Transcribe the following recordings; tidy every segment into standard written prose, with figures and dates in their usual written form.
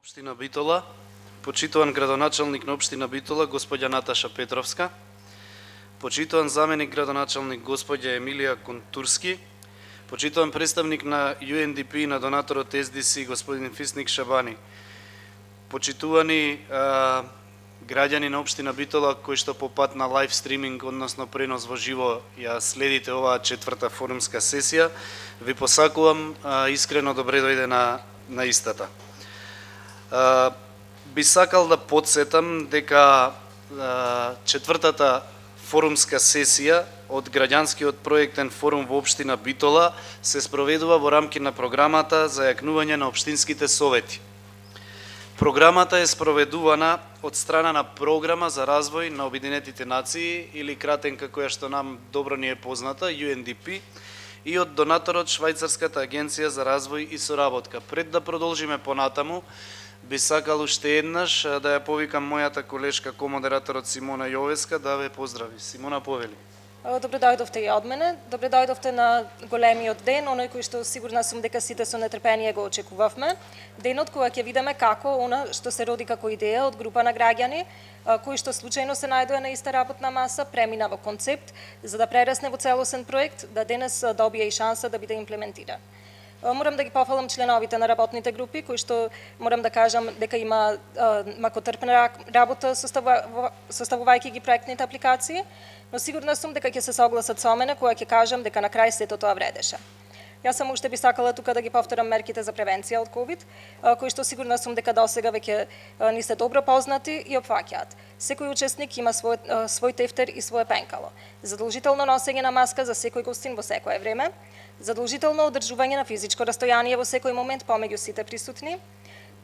Општина Битола, почитуван градоначалник на општина Битола, господја Наташа Петровска, почитуван заменик градоначалник господја Емилија Контурски, почитуван представник на UNDP на донаторот SDC господин Фисник Шабани, почитувани граѓани на општина Битола кои што по пат на лайв стриминг, односно пренос во живо ја следите оваа четврта форумска сесија, ви посакувам искрено добре дојде на истата. Би сакал да подсетам дека четвртата форумска сесија од граѓанскиот проектен форум во општина Битола се спроведува во рамки на програмата за јакнување на општинските совети. Програмата е спроведувана од страна на Програма за развој на Обединетите нации, или кратенка која што нам добро ни е позната, UNDP, и од донаторот Швајцарската агенција за развој и соработка. Пред да продолжиме понатаму, би сакал уште еднаш да ја повикам мојата колешка комодераторот Симона Јовеска да ве поздрави. Симона, повели. Добре дојдовте и од мене. Добре дојдовте на големиот ден, оној кој што сигурна сум дека сите со нетрпение го очекувавме. Денот кога ќе видиме како она што се роди како идеја од група на граѓани, кои што случајно се најдоа на иста работна маса, премина во концепт, за да прерасне во целосен проект, да денес добие и шанса да биде имплементиран. Морам да ги пофалам членовите на работните групи, кои што морам да кажам дека има макотрпна работа составувајќи ги проектните апликации, но сигурна сум дека ќе се согласат со мене кога ќе кажам дека на крај сето тоа вредеше. Јас само уште би сакала тука да ги повторам мерките за превенција од COVID, кои што сигурна сум дека досега веќе ни се добро познати и опфаќаат. Секој учесник има свој тефтер и свое пенкало. Задолжително носење на маска за секој гостин во секое време, задолжително одржување на физичко растојание во секој момент помеѓу сите присутни,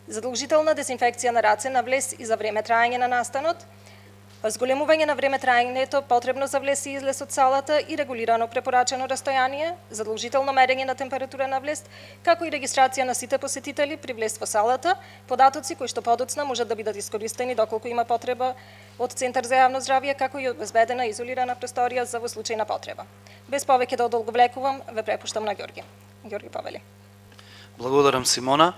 задолжителна дезинфекција на раце на влез и за време траење на настанот, зголемување на време траењето потребно за влез и излез од салата и регулирано препорачено растојание, задолжително мерење на температура на влез, како и регистрација на сите посетители при влез во салата, податоци кои што подоцна можат да бидат искористени доколку има потреба од Центар за јавно здравје, како и обезбедена изолирана просторија за во случај на потреба. Без повеќе да одолговлекувам, ве препуштам на Ѓорги. Ѓорги, повели. Благодарам, Симона.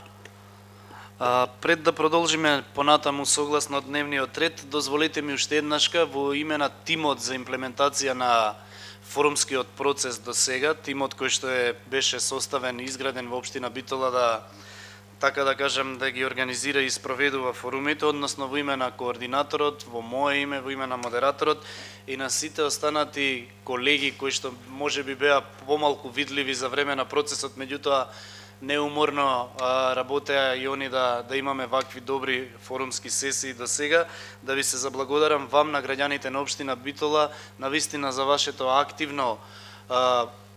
Пред да продолжиме понатаму согласно дневниот ред, дозволете ми уште еднашка во име на тимот за имплементација на форумскиот процес до сега, тимот кој што беше составен и изграден во општина Битола да кажам, да ги организира и спроведува форумите, односно во име на координаторот, во мое име, во име на модераторот и на сите останати колеги кои што можеби беа помалку видливи за време на процесот, меѓутоа неуморно работеа и они да имаме вакви добри форумски сесии до сега, да ви се заблагодарам вам на граѓаните на општина Битола, навистина за вашето активно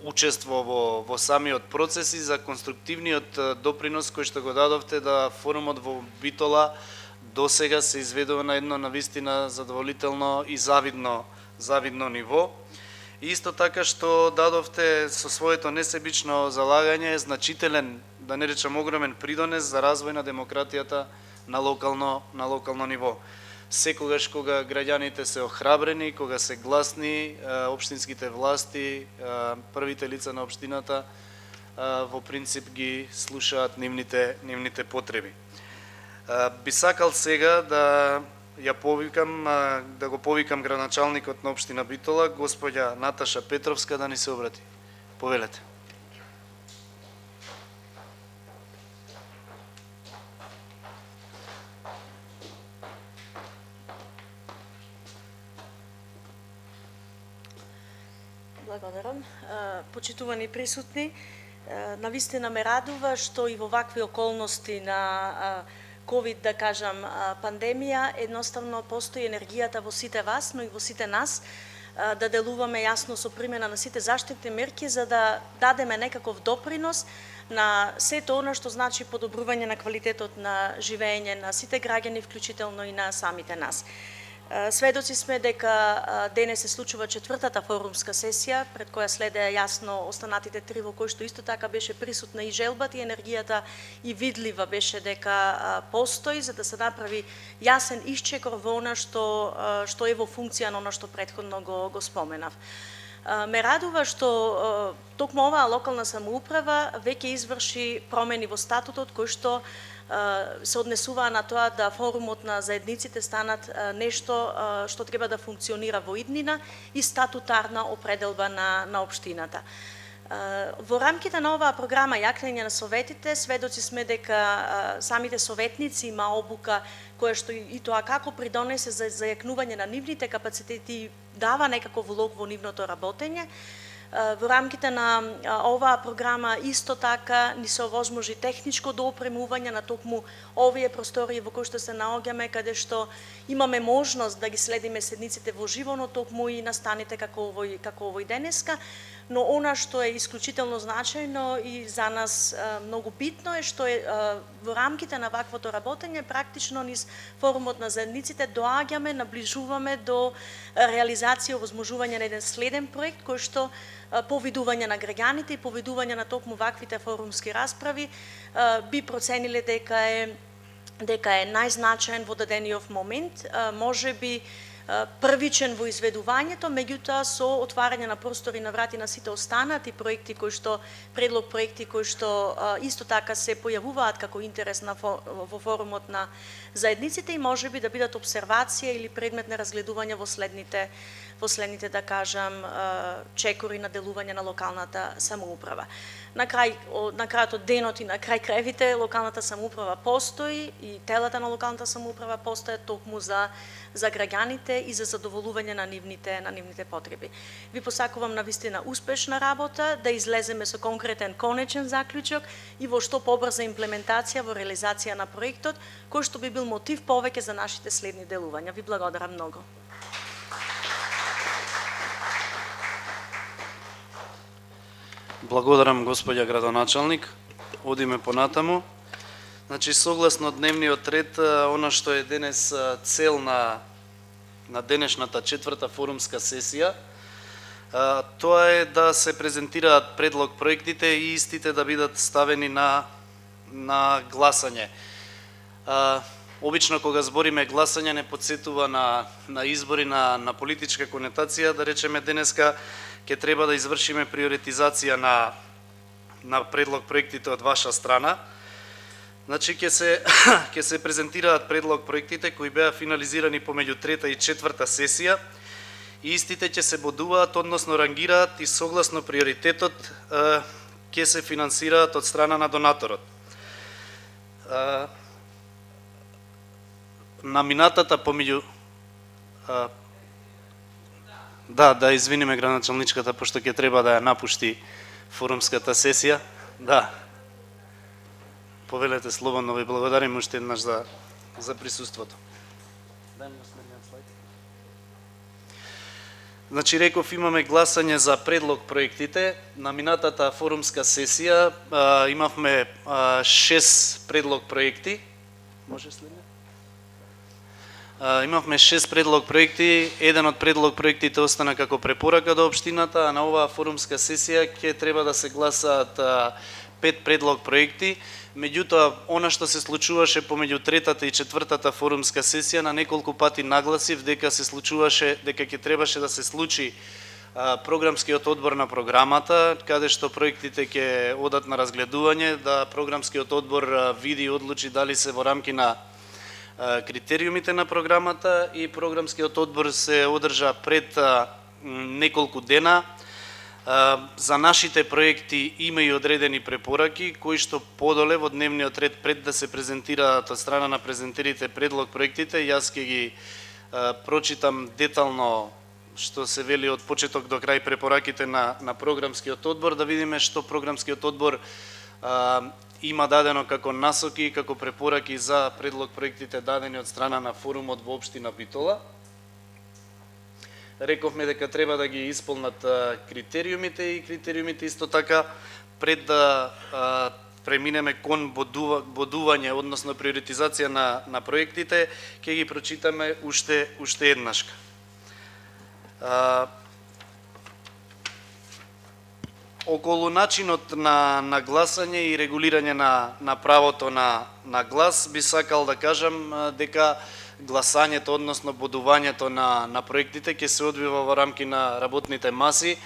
учество во самиот процес и за конструктивниот допринос кој што го дадовте да форумот во Битола до сега се изведува на едно навистина задоволително и завидно ниво. И исто така што дадовте со своето несебично залагање значителен, да не речам огромен придонес за развој на демократијата на локално ниво. Секогаш кога граѓаните се охрабрени, кога се гласни, општинските власти, првите лица на општината во принцип ги слушаат нивните потреби. Би сакал сега да го повикам градоначалникот на општина Битола, господја Наташа Петровска, да ни се обрати. Повелете. Благодарам. Почитувани присутни, навистина ме радува што и во вакви околности на COVID, да кажам, пандемија, едноставно постои енергијата во сите вас, но и во сите нас, да делуваме јасно со примена на сите заштитни мерки, за да дадеме некаков допринос на сето она што значи подобрување на квалитетот на живење на сите граѓани, вклучително и на самите нас. Сведоци сме дека денес се случува четвртата форумска сесија, пред која следеа јасно останатите три, во кои што исто така беше присутна и желбата и енергијата и видлива беше дека постои, за да се направи јасен исчекор во она што е во функција на она што претходно го споменав. Ме радува што токму оваа локална самоуправа веќе изврши промени во статутот кои што се однесуваа на тоа да форумот на заедниците станат нешто што треба да функционира во иднина и статутарна определба на општината. Во рамките на оваа програма Јакнење на советите, сведоци сме дека самите советници има обука која што и тоа како придонесе за зајакнување на нивните капацитети и дава некаков влог во нивното работење. Во рамките на оваа програма исто така ни се овозможи техничко доопремување на токму овие простории во кои што се наоѓаме, каде што имаме можност да ги следиме седниците во живо, но токму и настаните како овој денеска. Но она што е исклучително значајно и за нас многу битно е што во рамките на ваквото работење практично низ форумот на заедниците доаѓаме, наближуваме до реализација и овозможување на еден следен проект кој што повидување на граѓаните и повидување на токму ваквите форумски расправи би процениле дека е најзначаен во дадениот момент, можеби првичен во изведувањето, меѓутоа со отварање на простори на врати на сите останати проекти кои што проекти кои што исто така се појавуваат како интерес во форумот на заедниците и можеби да бидат обсервација или предмет на разгледување во следните да кажам чекори на делување на локалната самоуправа. На крајот од денот и на крај крајвите локалната самоуправа постои и телата на локалната самоуправа постојат токму за граѓаните и за задоволување на нивните потреби. Ви посакувам навистина успешна работа, да излеземе со конкретен конечен заклучок и во што побрза имплементација во реализација на проектот, кој што би бил мотив повеќе за нашите следни делувања. Ви благодарам многу. Благодарам, господја градоначалник. Одиме понатаму. Значи, согласно дневниот ред, она што е денес цел на денешната четврта форумска сесија, тоа е да се презентираат предлог проектите и истите да бидат ставени на гласање. Обично кога збориме гласање не подсетува на избори на политичка конотација, да речеме денеска ќе треба да извршиме приоритизација на предлог проектите од ваша страна. Значи ќе се презентираат предлог проектите кои беа финализирани помеѓу трета и четврта сесија и истите ќе се бодуваат, односно рангираат и согласно приоритетот ќе се финансираат од страна на донаторот. На минатата помеѓу Да, извиниме градоначалничката, пошто ќе треба да ја напушти форумската сесија. Да. Повелете слободно, ви благодарим уште еднаш за присуството. Значи, реков, имаме гласање за предлог проектите. На минатата форумска сесија имавме 6 предлог проекти. Може следне? Имавме 6 предлог проекти, еден од предлог проектите остана како препорака до општината, а на оваа форумска сесија ќе треба да се гласаат 5 предлог проекти. Меѓутоа, она што се случуваше помеѓу третата и четвртата форумска сесија, на неколку пати нагласив дека ќе требаше да се случи програмскиот одбор на програмата, каде што проектите ќе одат на разгледување, да програмскиот одбор види и одлучи дали се во рамки на критериумите на програмата, и програмскиот одбор се одржа пред неколку дена. За нашите проекти има и одредени препораки кои што подоле во дневниот ред, пред да се презентираат од страна на презентерите предлог проектите, јас ќе ги прочитам детално што се вели од почеток до крај препораките на програмскиот одбор, да видиме што програмскиот одбор има дадено како насоки и како препораки за предлог проектите дадени од страна на форумот во општина Битола. Рековме дека треба да ги исполнат критериумите и критериумите исто така пред да преминеме кон бодување, односно приоритизација на проектите, ќе ги прочитаме уште еднашка. околу начинот на гласање и регулирање на правото на глас, би сакал да кажам дека гласањето, односно бодувањето на проектите ќе се одвива во рамки на работните маси.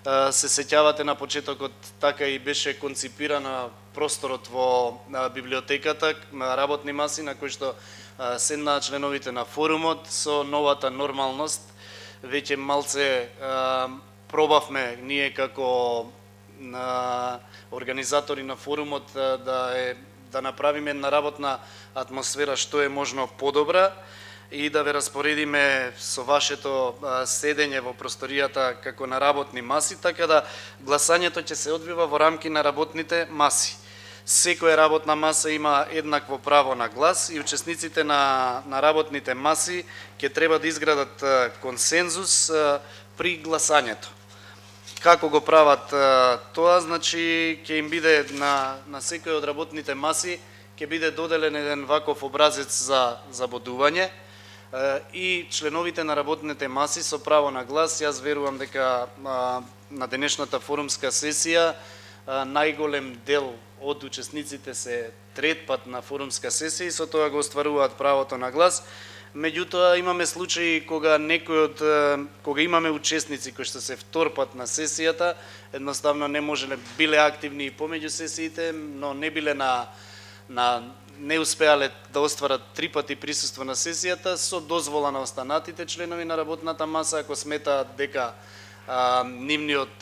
Се сеќавате на почетокот така и беше конципирана просторот во библиотеката, работни маси на кои што седнаа членовите на форумот со новата нормалност. Веќе малце пробавме ние како организатори на форумот да направиме една работна атмосфера што е можно подобра и да ве распоредиме со вашето седење во просторијата како на работни маси, така да гласањето ќе се одвива во рамки на работните маси. Секоја работна маса има еднакво право на глас и учесниците на работните маси ќе треба да изградат консензус при гласањето. Како го прават тоа? Значи ќе им биде на секој од работните маси ќе биде доделен еден ваков образец за бодување и членовите на работните маси со право на глас. Јас верувам дека на денешната форумска сесија најголем дел од учесниците се трет пат на форумска сесија и со тоа го остваруваат правото на глас. Меѓутоа имаме случаи кога кога имаме учесници кои што се втор пат на сесијата, едноставно не можеле, биле активни и помеѓу сесиите, но не биле не успеале да остварат 3 пати присуство на сесијата, со дозвола на останатите членови на работната маса, ако сметаат дека нивниот,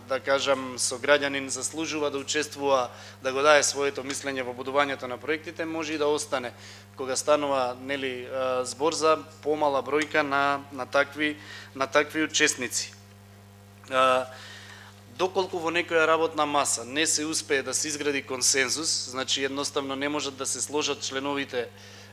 да кажам, сограѓанин заслужува да учествува, да го даде своето мислење во будувањето на проектите, може и да остане. Кога станува збор за помала бројка на такви учесници. Доколку во некоја работна маса не се успее да се изгради консензус, значи едноставно не можат да се сложат членовите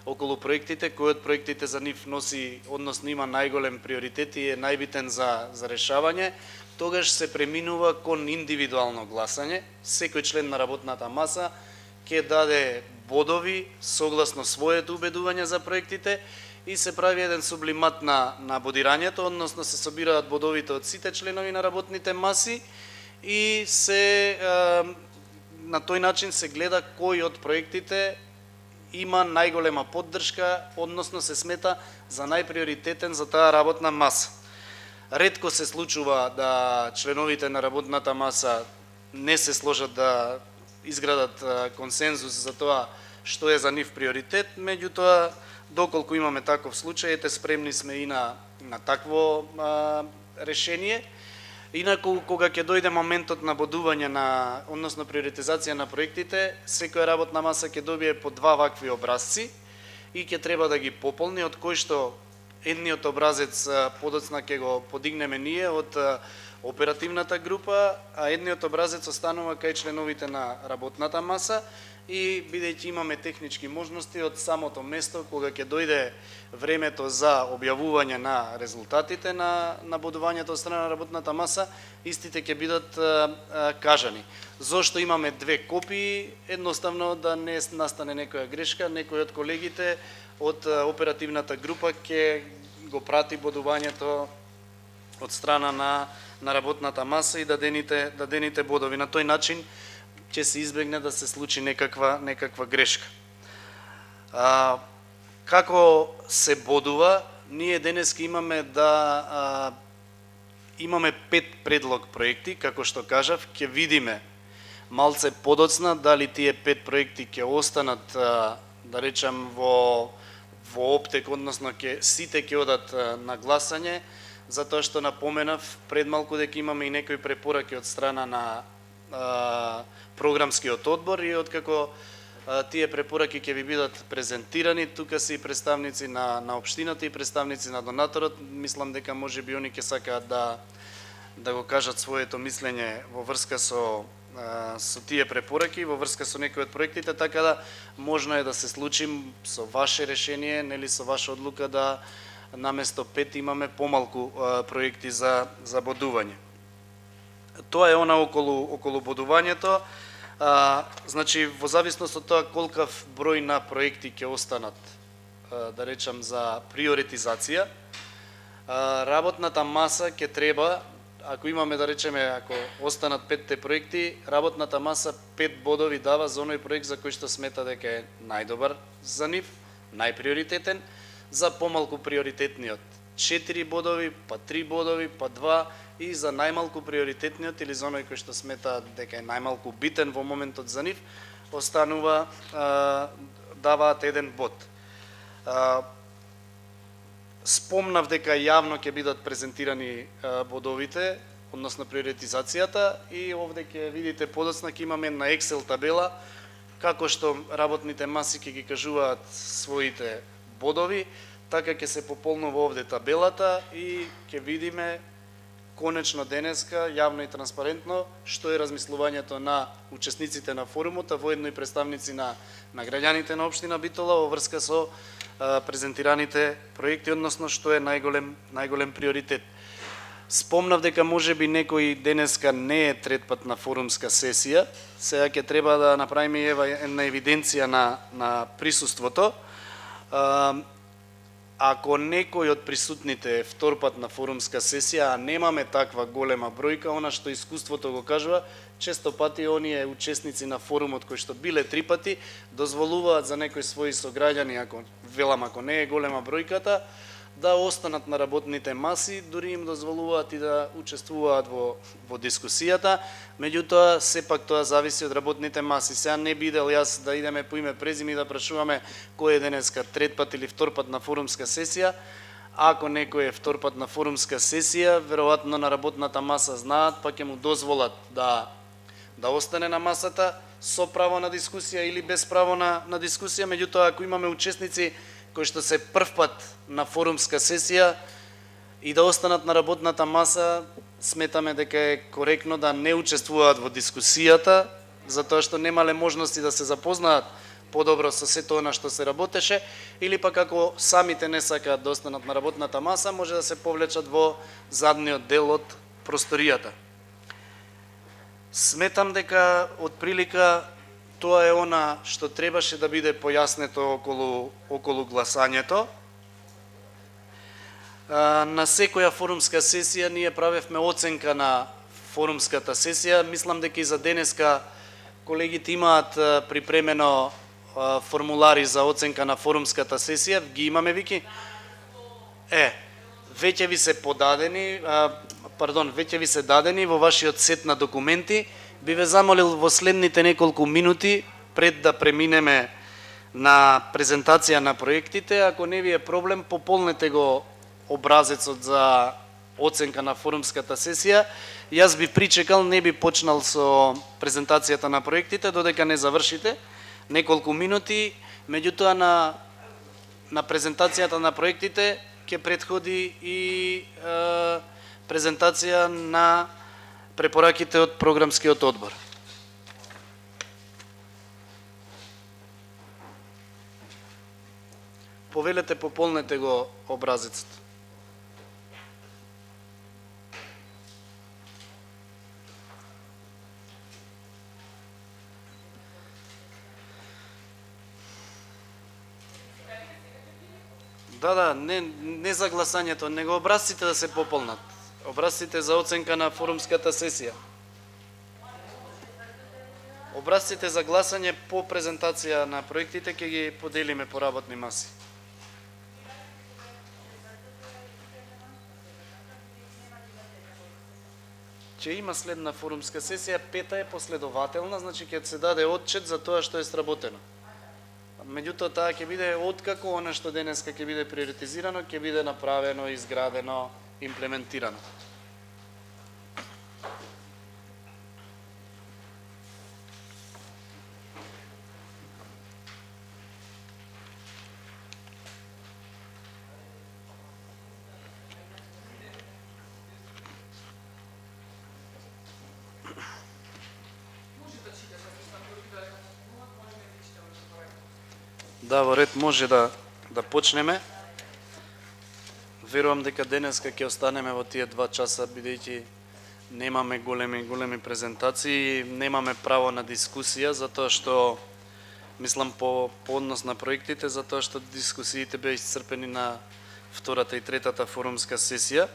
околу проектите, кој од проектите за нив носи, односно има најголем приоритет и е најбитен за решавање, тогаш се преминува кон индивидуално гласање. Секој член на работната маса ќе даде бодови согласно своето убедување за проектите и се прави еден сублимат на бодирањето, односно се собираат бодовите од сите членови на работните маси и на тој начин се гледа кој од проектите има најголема поддршка, односно се смета за најприоритетен за таа работна маса. Ретко се случува да членовите на работната маса не се сложат да изградат консензус за тоа што е за нив приоритет, меѓутоа доколку имаме таков случај, спремни сме и на такво решение. Инаку, кога ќе дојде моментот на бодување односно приоритизација на проектите, секоја работна маса ќе добие по 2 вакви образци и ќе треба да ги пополни, од кој што едниот образец подоцна ќе го подигнеме ние од оперативната група, а едниот образец останува кај членовите на работната маса и бидејќи имаме технички можности од самото место, кога ќе дојде времето за објавување на резултатите на бодувањето од страна на работната маса, истите ќе бидат кажани. Зошто имаме 2 копии? Едноставно да не настане некоја грешка, некој од колегите од оперативната група ќе го прати бодувањето од страна на работната маса и дадените бодови. На тој начин ќе се избегне да се случи некаква грешка. Како се бодува? Ние денеска имаме имаме 5 предлог проекти, како што кажав, ќе видиме малце подоцна дали тие 5 проекти ќе останат, да речам, во оптек, односно сите ќе одат на гласање, затоа што напоменав пред малку дека имаме и некои препораки од страна на програмскиот одбор и откако тие препораки ќе ви бидат презентирани, тука се и представници на општината и представници на донаторот, мислам дека можеби они ќе сакаат да го кажат своето мислење во врска со тие препораки, во врска со некои од проектите, така да можно е да се случи со ваше решение, нели со ваша одлука да наместо 5 имаме помалку проекти за бодување. Тоа е она околу бодувањето. Значи, во зависност од тоа колкав број на проекти ќе останат, да речам, за приоритизација, работната маса ќе треба ако имаме да речеме, ако останат 5 проекти, работната маса 5 бодови дава за оној проект за кој што смета дека е најдобар за нив, најприоритетен, за помалку приоритетниот 4 бодови, па 3 бодови, па 2 и за најмалку приоритетниот или за оној кој што смета дека е најмалку битен во моментот за нив, останува даваат 1 бод. Спомнав дека јавно ќе бидат презентирани бодовите, односно приоритизацијата, и овде ќе видите подоцна ќе имаме на Excel табела како што работните маси ќе ги кажуваат своите бодови, така ќе се пополнува овде табелата и ќе видиме конечно денеска јавно и транспарентно што е размислувањето на учесниците на форумот, а воедно и представници на граѓаните на општина Битола во врска со презентираните проекти, односно што е најголем приоритет. Спомнав дека можеби некој денеска не е трет пат на форумска сесија, сега ќе треба да направиме една евиденција на присуството. Ако некој од присутните е втор пат на форумска сесија, а немаме таква голема бројка, она што искуството го кажува, често пати оние учесници на форумот кои што биле 3 пати, дозволуваат за некои своји сограѓани, ако не е голема бројката, да останат на работните маси, дури им дозволуваат и да учествуваат во дискусијата, меѓутоа сепак тоа зависи од работните маси. Сега не бидел јас да идеме по име презиме и да прашуваме кој е денеска трет пат или втор пат на форумска сесија. Ако некој е втор пат на форумска сесија, веројатно на работната маса знаат, па ќе му дозволат да остане на масата со право на дискусија или без право на дискусија, меѓутоа ако имаме учесници кои што се прв пат на форумска сесија и да останат на работната маса, сметаме дека е коректно да не учествуваат во дискусијата, затоа што немале можности да се запознаат подобро со сето она што се работеше, или пак ако самите не сакаат да останат на работната маса, може да се повлечат во задниот дел од просторијата. Сметам дека од прилика тоа е она што требаше да биде појаснето околу гласањето. На секоја форумска сесија ние правевме оценка на форумската сесија. Мислам дека и за денеска колегите имаат припремено формулари за оценка на форумската сесија. Ги имаме, Вики? Веќе ви се веќе ви се дадени во вашиот сет на документи. Би ве замолил во следните неколку минути, пред да преминеме на презентација на проектите, ако не ви е проблем, пополнете го образецот за оценка на форумската сесија. Јас би причекал, не би почнал со презентацијата на проектите, додека не завршите неколку минути. Меѓутоа на презентацијата на проектите ќе претходи и презентација на препораките од програмскиот одбор. Повелете, пополнете го образецот. Да, не за гласањето, него образците да се пополнат. Образците за оценка на форумската сесија. Образците за гласање по презентација на проектите ќе ги поделиме по работни маси. Ќе има следна форумска сесија, пета е последователна, значи ќе се даде отчет за тоа што е сработено. Меѓутоа таа ќе биде откако она што денеска ќе биде приоритизирано, ќе биде направено, изградено, имплементирано. Да, во ред, може да почнеме. Верувам дека денеска ќе останеме во тие 2 часа, бидејќи немаме големи презентации, немаме право на дискусија, затоа што, мислам по однос на проектите, затоа што дискусиите беа исцрпени на втората и третата форумска сесија.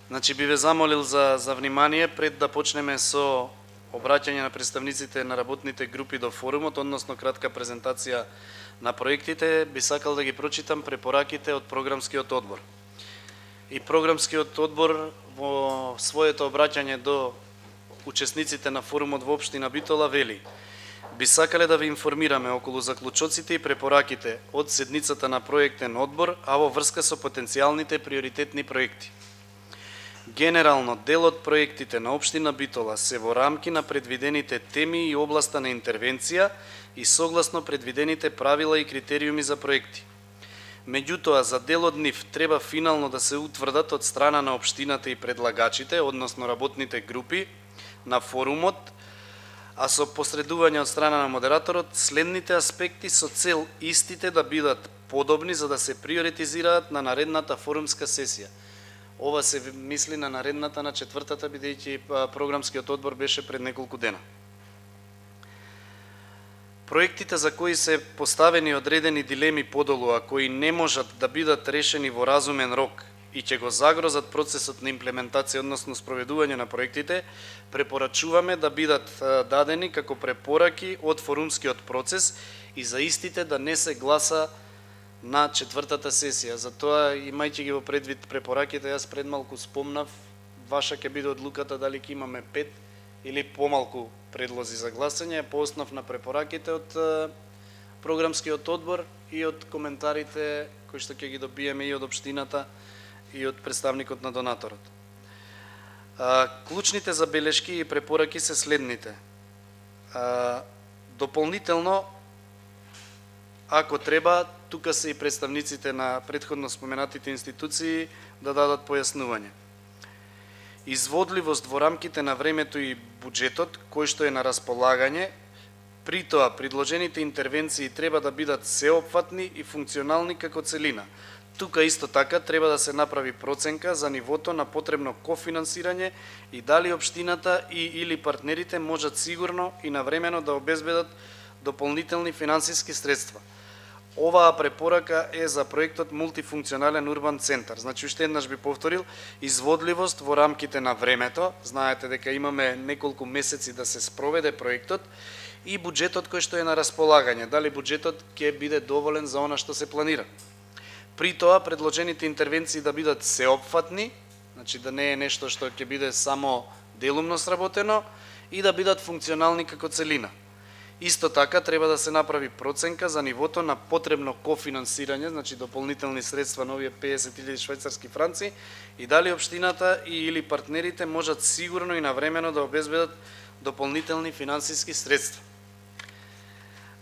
Значи би ве замолил за внимание пред да почнеме со обраќање на представниците на работните групи до форумот, односно кратка презентација на проектите, би сакал да ги прочитам препораките од програмскиот одбор. И програмскиот одбор во своето обраќање до учесниците на форумот во општина Битола вели: би сакале да ви информираме околу заклучоците и препораките од седницата на проектен одбор, а во врска со потенцијалните приоритетни проекти. Генерално, дел од проектите на општина Битола се во рамки на предвидените теми и областа на интервенција и согласно предвидените правила и критериуми за проекти. Меѓутоа, за дел од нив треба финално да се утврдат од страна на општината и предлагачите, односно работните групи на форумот, а со посредување од страна на модераторот, следните аспекти со цел истите да бидат подобни за да се приоритизираат на наредната форумска сесија. Ова се мисли на наредната на четвртата, бидејќи програмскиот одбор беше пред неколку дена. Проектите за кои се поставени одредени дилеми подолу, а кои не можат да бидат решени во разумен рок и ќе го загрозат процесот на имплементација, односно спроведување на проектите, препорачуваме да бидат дадени како препораки од форумскиот процес и за истите да не се гласа на четвртата сесија. Затоа, имајќи ги во предвид препораките, јас пред малку спомнав, ваша ќе биде одлуката дали ќе имаме 5 или помалку предлози за гласање, по основ на препораките од програмскиот одбор и од коментарите кои што ќе ги добиеме и од општината и од представникот на донаторот. Клучните забелешки и препораки се следните. Дополнително, ако треба, тука се и представниците на претходно споменатите институции да дадат појаснување. Изводливост во рамките на времето и буџетот кој што е на располагање, при тоа предложените интервенции треба да бидат сеопфатни и функционални како целина. Тука исто така треба да се направи проценка за нивото на потребно кофинансирање и дали општината и или партнерите можат сигурно и навремено да обезбедат дополнителни финансиски средства. Оваа препорака е за проектот Мултифункционален урбан центар. Значи, уште еднаш би повторил, изводливост во рамките на времето, знаете дека имаме неколку месеци да се спроведе проектот, и буџетот кој што е на располагање, дали буџетот ќе биде доволен за она што се планира. При тоа, предложените интервенции да бидат сеопфатни, значи да не е нешто што ќе биде само делумно сработено, и да бидат функционални како целина. Исто така треба да се направи проценка за нивото на потребно кофинансирање, значи дополнителни средства на овие 50.000 швајцарски франци, и дали општината и или партнерите можат сигурно и навремено да обезбедат дополнителни финансиски средства.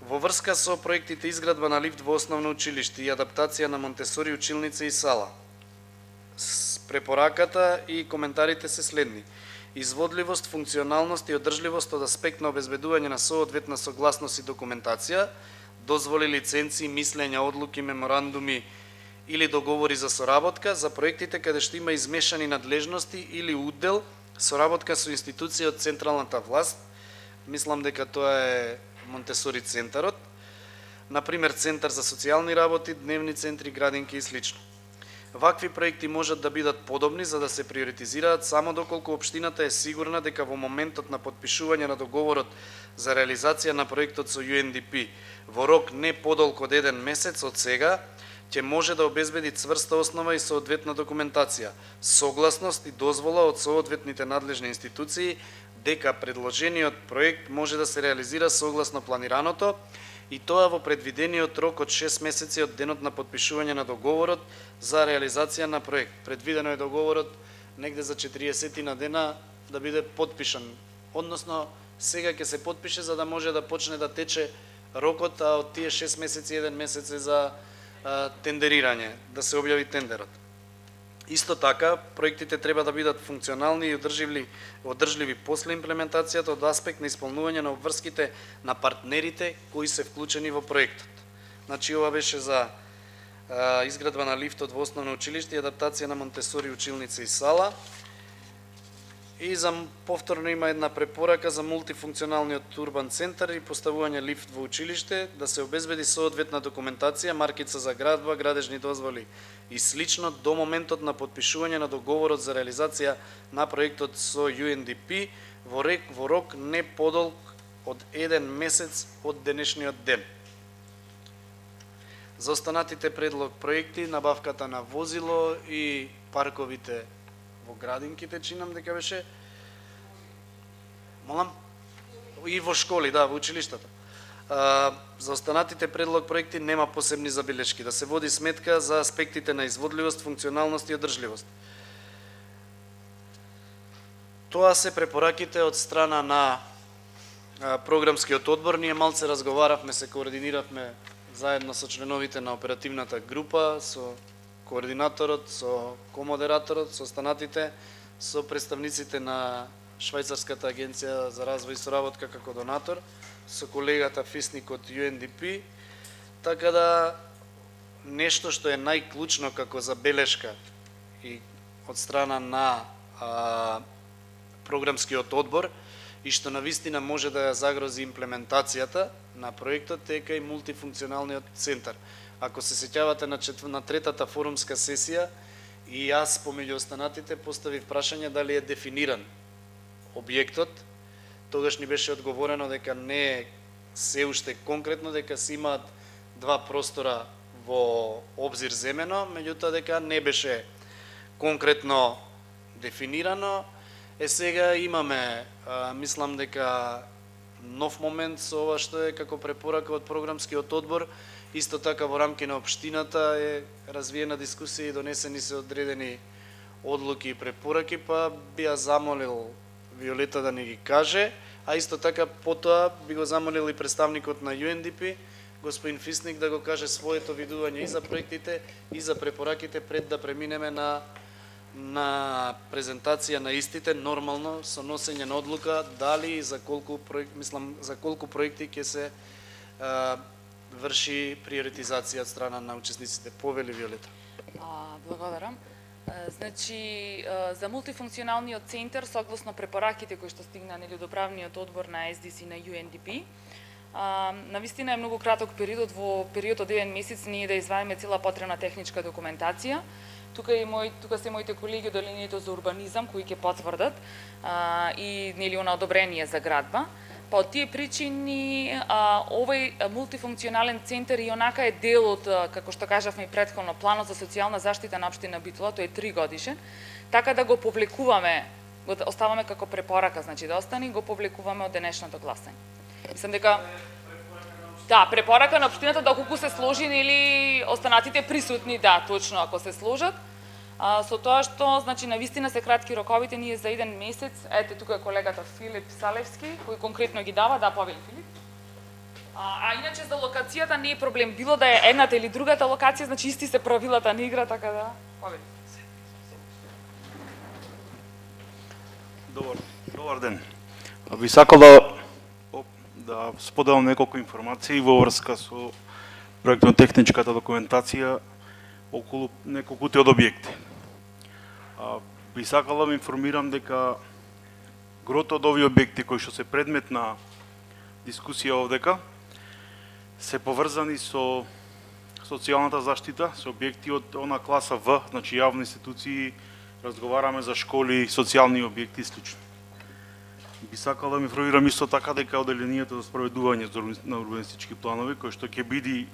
Во врска со проектите изградба на лифт во основно училиште и адаптација на Монтесори училница и сала, препораката и коментарите се следни. Изводливост, функционалност и одржливост од аспект на обезбедување на соодветна согласност и документација, дозволи, лиценци, мислења, одлуки, меморандуми или договори за соработка за проектите каде што има измешани надлежности или удел соработка со институција од централната власт. Мислам дека тоа е Монтесори центарот, например Центар за социјални работи, дневни центри, градинки и слично. Вакви проекти можат да бидат подобни за да се приоритизираат само доколку општината е сигурна дека во моментот на потпишување на договорот за реализација на проектот со UNDP во рок не подолг од 1 месец од сега, ќе може да обезбеди цврста основа и соодветна документација, согласност и дозвола од соодветните надлежни институции дека предложениот проект може да се реализира согласно планираното, и тоа во предвидениот рок од 6 месеци од денот на потпишување на договорот за реализација на проект. Предвидено е договорот негде за 40 на дена да биде потпишан. Односно, сега ќе се потпише за да може да почне да тече рокот, а од тие 6 месеци 1 месец е за тендерирање, да се објави тендерот. Исто така, проектите треба да бидат функционални и одржливи после имплементацијата од аспект на исполнување на обврските на партнерите кои се вклучени во проектот. Значи, ова беше за изградба на лифтот во основно училиште и адаптација на Монтесори училница и сала. И за повторно има една препорака за мултифункционалниот урбан центар и поставување лифт во училиште, да се обезбеди соодветна документација, маркица за градба, градежни дозволи и слично до моментот на подпишување на договорот за реализација на проектот со UNDP во рок не подолг од 1 месец од денешниот ден. За останатите предлог проекти, набавката на возило и парковите во градинките, чинам дека беше. Молам? И во школи, да, во училиштата. За останатите предлог проекти нема посебни забелешки. Да се води сметка за аспектите на изводливост, функционалност и одржливост. Тоа се препораките од страна на програмскиот одбор. Ние малце разговаравме, се координиравме заедно со членовите на оперативната група, со координаторот, со комодераторот, со останатите, со представниците на Швајцарската агенција за развој и соработка како донатор, со колегата Фисник од UNDP, така да нешто што е најклучно како забелешка и од страна на програмскиот одбор и што навистина може да ја загрози имплементацијата на проектот е кај мултифункционалниот центар. Ако се сеќавате на третата форумска сесија, и јас помеѓу останатите поставив прашање дали е дефиниран објектот, тогаш ни беше одговорено дека не е се уште конкретно, дека се имаат два простора во обзир земено, меѓутоа дека не беше конкретно дефинирано. Сега имаме, мислам дека нов момент со ова што е како препорака од програмскиот одбор. Исто така во рамки на општината е развиена дискусија и донесени се одредени одлуки и препораки, па би ја замолил Виолета да ни ги каже, а исто така потоа би го замолил и представникот на UNDP, господин Фисник, да го каже своето видување и за проектите и за препораките пред да преминеме на презентација на истите, нормално со носење на одлука дали и за колку проекти ќе се врши приоритизација од страна на учесниците. Повели Виолета. Благодарам. Значи, за мултифункционалниот центар, согласно препораките кои што стигна до правниот одбор на SDC и на UNDP, навистина е многу краток период, во период од 1 месец ние да извадиме цела потребна техничка документација. Тука се моите колеги од линијата за урбанизам кои ќе потврдат и нели она одобрение за градба. Па од тие причини овој мултифункционален центар и онака е дел од, како што кажавме и претходно, планот за социјална заштита на општина Битола, тој е 3 годишен, така да го публикуваме, го оставаме како препорака, значи да остане, го публикуваме од денешното гласање. Мислам дека да, препорака на општината доколку се сложи нели останатите присутни, да, точно ако се сложат. Со тоа што, значи, навистина се кратки роковите, ние за 1 месец, ете, тука е колегата Филип Салевски, кој конкретно ги дава, да, повели Филип. Иначе за локацијата не е проблем, било да е едната или другата локација, значи исти се правилата на игра, така да, повели. Добар ден. Би сакал да споделам неколку информации во врска со проектно-техничката документација околу неколкуте од објекти. Би сакал да ме информирам дека грото од овие објекти кои што се предмет на дискусија овдека се поврзани со социјалната заштита, со објекти од она класа В, значи јавни институции, разговараме за школи, социјални објекти и слично. Би сакал да ме информирам исто така дека оделението за спроведување на урбанистички планови, кој што ќе биде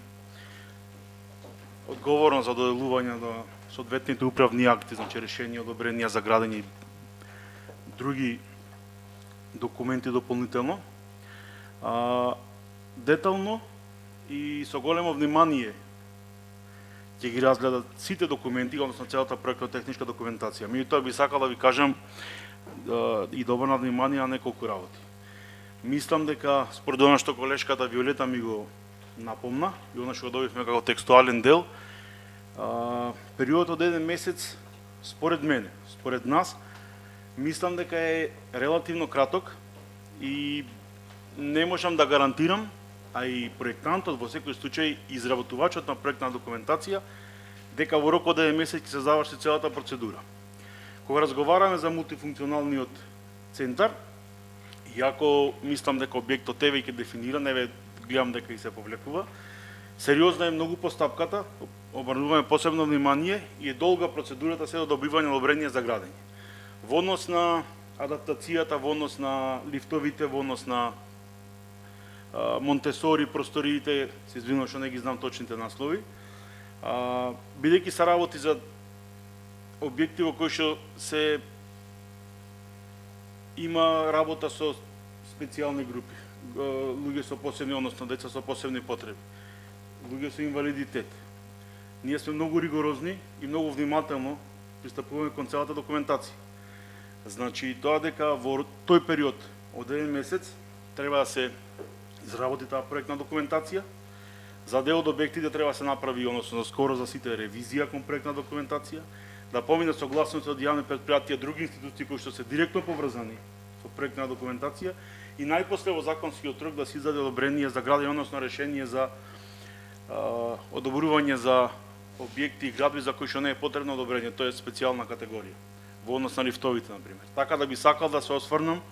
одговорно за доделување на соодветните управни акти, значи решенија, одобренија за градење и други документи дополнително, детално и со големо внимание ќе ги разгледат сите документи, односно целата проектно-техничка документација. Меѓутоа би сакал да ви кажам и да обрнат внимание на неколку работи. Мислам дека според она што колешката Виолета ми го напомна и она што го добивме како текстуален дел, периодот од 1 месец според мене, според нас, мислам дека е релативно краток и не можам да гарантирам, а и проектантот во секој случај изработувачот на проектна документација дека во рок од 1 месец ќе се заврши целата процедура. Кога разговараме за мултифункционалниот центар. Иако мислам дека објектот е веќе дефиниран, еве гледам дека и се повлекува. Сериозна е многу постапката, обрнуваме посебно внимание и е долга процедурата се до добивање на одобрение за градење. Во однос на адаптацијата, во однос на лифтовите, во однос на Монтесори, просториите, се извинувам што не ги знам точните наслови, бидејќи се работи за објекти во кои што се има работа со специјални групи, луѓе со посебни, односно деца со посебни потреби, луѓе со инвалидитет. Ние сме многу ригорозни и многу внимателно пристапуваме кон целата документација. Значи, тоа дека во тој период од 1 месец треба да се изработи таа проектна документација. За дел од објектите треба да се направи, односно скоро за сите, ревизија кон проектна документација, да помине согласност од јавни претпријатија, други институции кои што се директно поврзани со проектна документација и најпосле во законскиот рок да се издаде одобрение за градење, односно решение за одобрување за објекти и градби за кои што не е потребно одобрение, тоа е специјална категорија во однос на лифтовите, например. Така да би сакал да се осврнам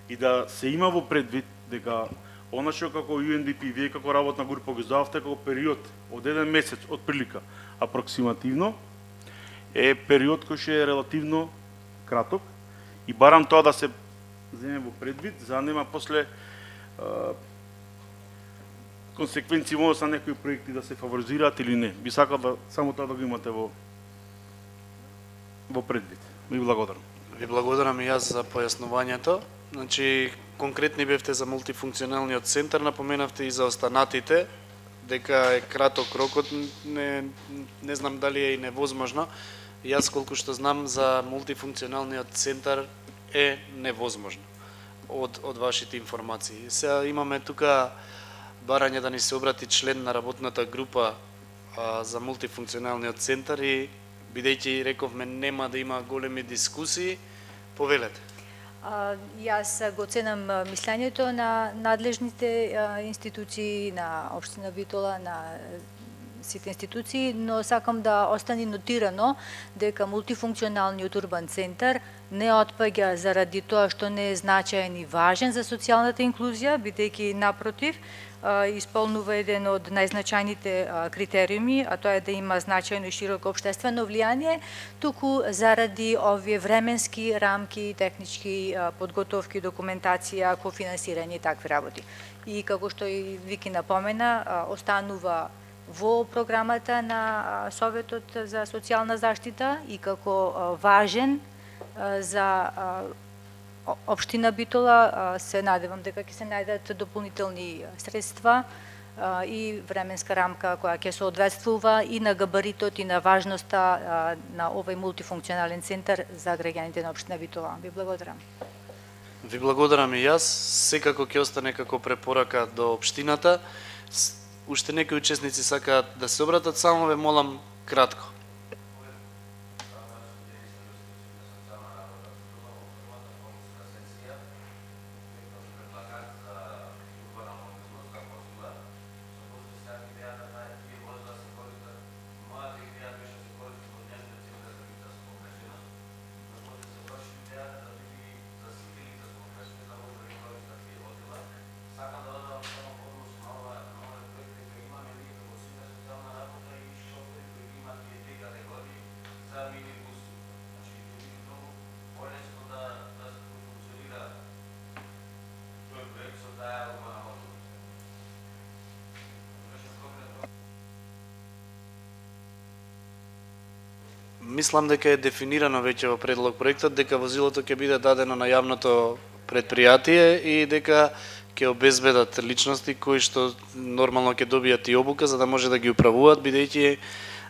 и да се има во предвид дека она што како UNDP, вие како работна група го издававте како период од 1 месец од прилика апроксимативно, е период кој што е релативно краток и барам тоа да се земе во предвид, за да нема после консеквенции во однос на некои проекти да се фаворизираат или не. Би сакал да само тоа да го имате во предвид. Ви благодарам. Ви благодарам и јас за појаснувањето. Значи, конкретни бевте за мултифункционалниот центар, напоменавте и за останатите, дека е краток рокот, не знам дали е и невозможно. Јас колку што знам за мултифункционалниот центар е невозможно од вашите информации. Сега имаме тука барање да ни се обрати член на работната група за мултифункционалниот центар и бидејќи рековме нема да има големи дискусии, повелете. Јас го ценам мислењето на надлежните институции, на општина Битола, на сите институции, но сакам да остане нотирано дека мултифункционалниот урбан центар не отпаѓа заради тоа што не е значаен и важен за социјалната инклузија, бидејќи напротив, исполнува еден од најзначајните критериуми, а тоа е да има значајно и широко општествено влијание, туку заради овие временски рамки, технички подготовки, документација, кофинансирање и такви работи. И како што и Вики напомена, останува во програмата на Советот за социјална заштита и како важен за општина Битола, се надевам дека ќе се најдат дополнителни средства и временска рамка која ќе соодветствува и на габаритот и на важноста на овој мултифункционален центар за граѓаните на општина Битола. Ви благодарам. Ви благодарам и јас. Секако ќе остане како препорака до општината. Уште некои учесници сакаат да се обратат, само ве молам кратко. Мислам дека е дефинирано веќе во предлог проектот дека возилото ќе биде дадено на јавното предпријатие и дека ќе обезбедат личности кои што нормално ќе добијат и обука за да може да ги управуваат, бидејќи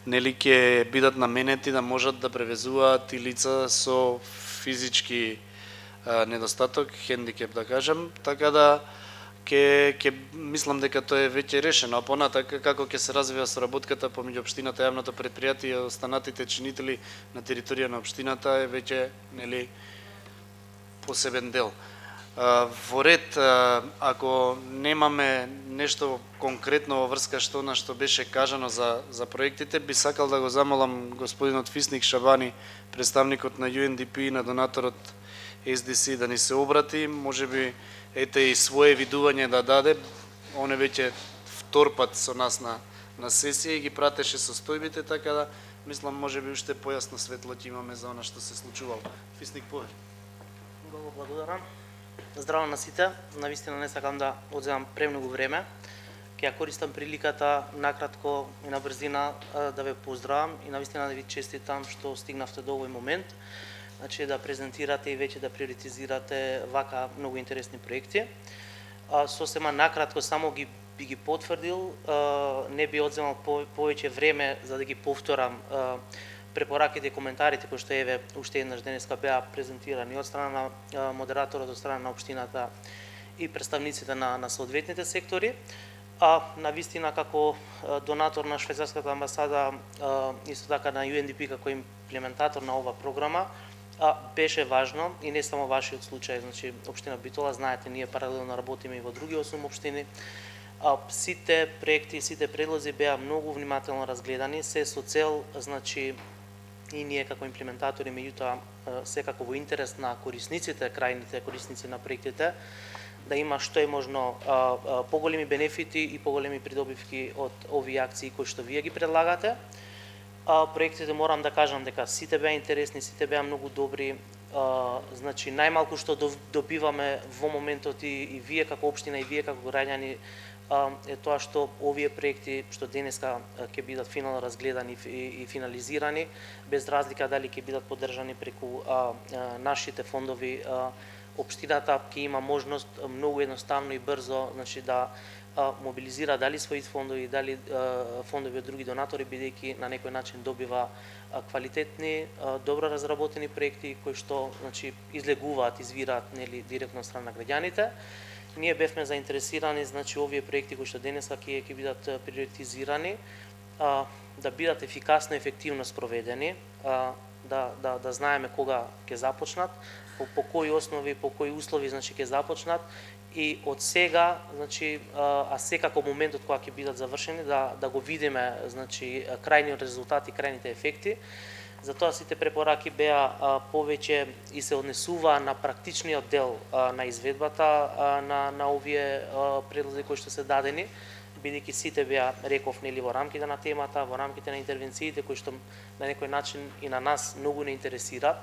нели ќе бидат наменети да можат да превезуваат и лица со физички недостаток, хендикеп да кажам, така да ќе мислам дека тоа е веќе решено, а понатака како ќе се развива соработката помеѓу општината и јавното предпријатие и останатите чинители на територија на општината е веќе нели посебен дел. Во ред, ако немаме нешто конкретно во врска што на што беше кажано за проектите, би сакал да го замолам господинот Фисник Шабани, представникот на UNDP и на донаторот SDC да ни се обрати, можеби ете и свое видување да даде. Он е веќе втор пат со нас на сесија и ги пратеше состојбите, така да мислам можеби уште појасно светло ќе имаме за она што се случувало. Фисник повели. Много благодарам. Здраво на сите. Навистина не сакам да одземам премногу време. Ќе ја користам приликата накратко и на брзина да ве поздравам и навистина да ви честитам што стигнавте до овој момент. Значи да презентирате и веќе да приоритизирате вака многу интересни проекти. Сосема накратко само би ги потврдил, не би одземал повеќе време за да ги повторам препораките и коментарите кои што еве уште еднаш денеска беа презентирани од страна на модераторот, од страна на општината и представниците на соодветните сектори. На вистина како донатор на швајцарската амбасада, исто така на UNDP како имплементатор на ова програма, беше важно и не само вашиот случај, значи општина Битола, знаете, ние паралелно работиме и во други 8 општини. Сите проекти, сите предлози беа многу внимателно разгледани, се со цел, значи, и ние како имплементатори, меѓутоа секако во интерес на корисниците, крајните корисници на проектите, да има што е можно поголеми бенефити и поголеми придобивки од овие акции кои што вие ги предлагате. Проектите морам да кажам дека сите беа интересни, сите беа многу добри. Значи најмалку што добиваме во моментот и вие како општина и вие како граѓани е тоа што овие проекти што денеска ќе бидат финално разгледани и финализирани, без разлика дали ќе бидат поддржани преку нашите фондови, општината ќе има можност многу едноставно и брзо, значи да мобилизира дали своји фондови, дали фондови од други донатори, бидејќи на некој начин добива квалитетни, добро разработени проекти кои што, значи, излегуваат, извираат, нели, директно од страна на граѓаните. Ние бевме заинтересирани, значи, овие проекти кои што денеска ќе бидат приоритизирани, да бидат ефикасно и ефективно спроведени, да знаеме кога ќе започнат, по кои основи, по кои услови, значи, ќе започнат и од сега, значи, а секако моментот кога ќе бидат завршени, да го видиме, значи, крајниот резултат и крајните ефекти. Затоа сите препораки беа повеќе и се однесува на практичниот дел на изведбата на овие предлози кои што се дадени, бидејќи сите беа, реков, нели, во рамките на темата, во рамките на интервенциите кои што на некој начин и на нас многу не интересираат,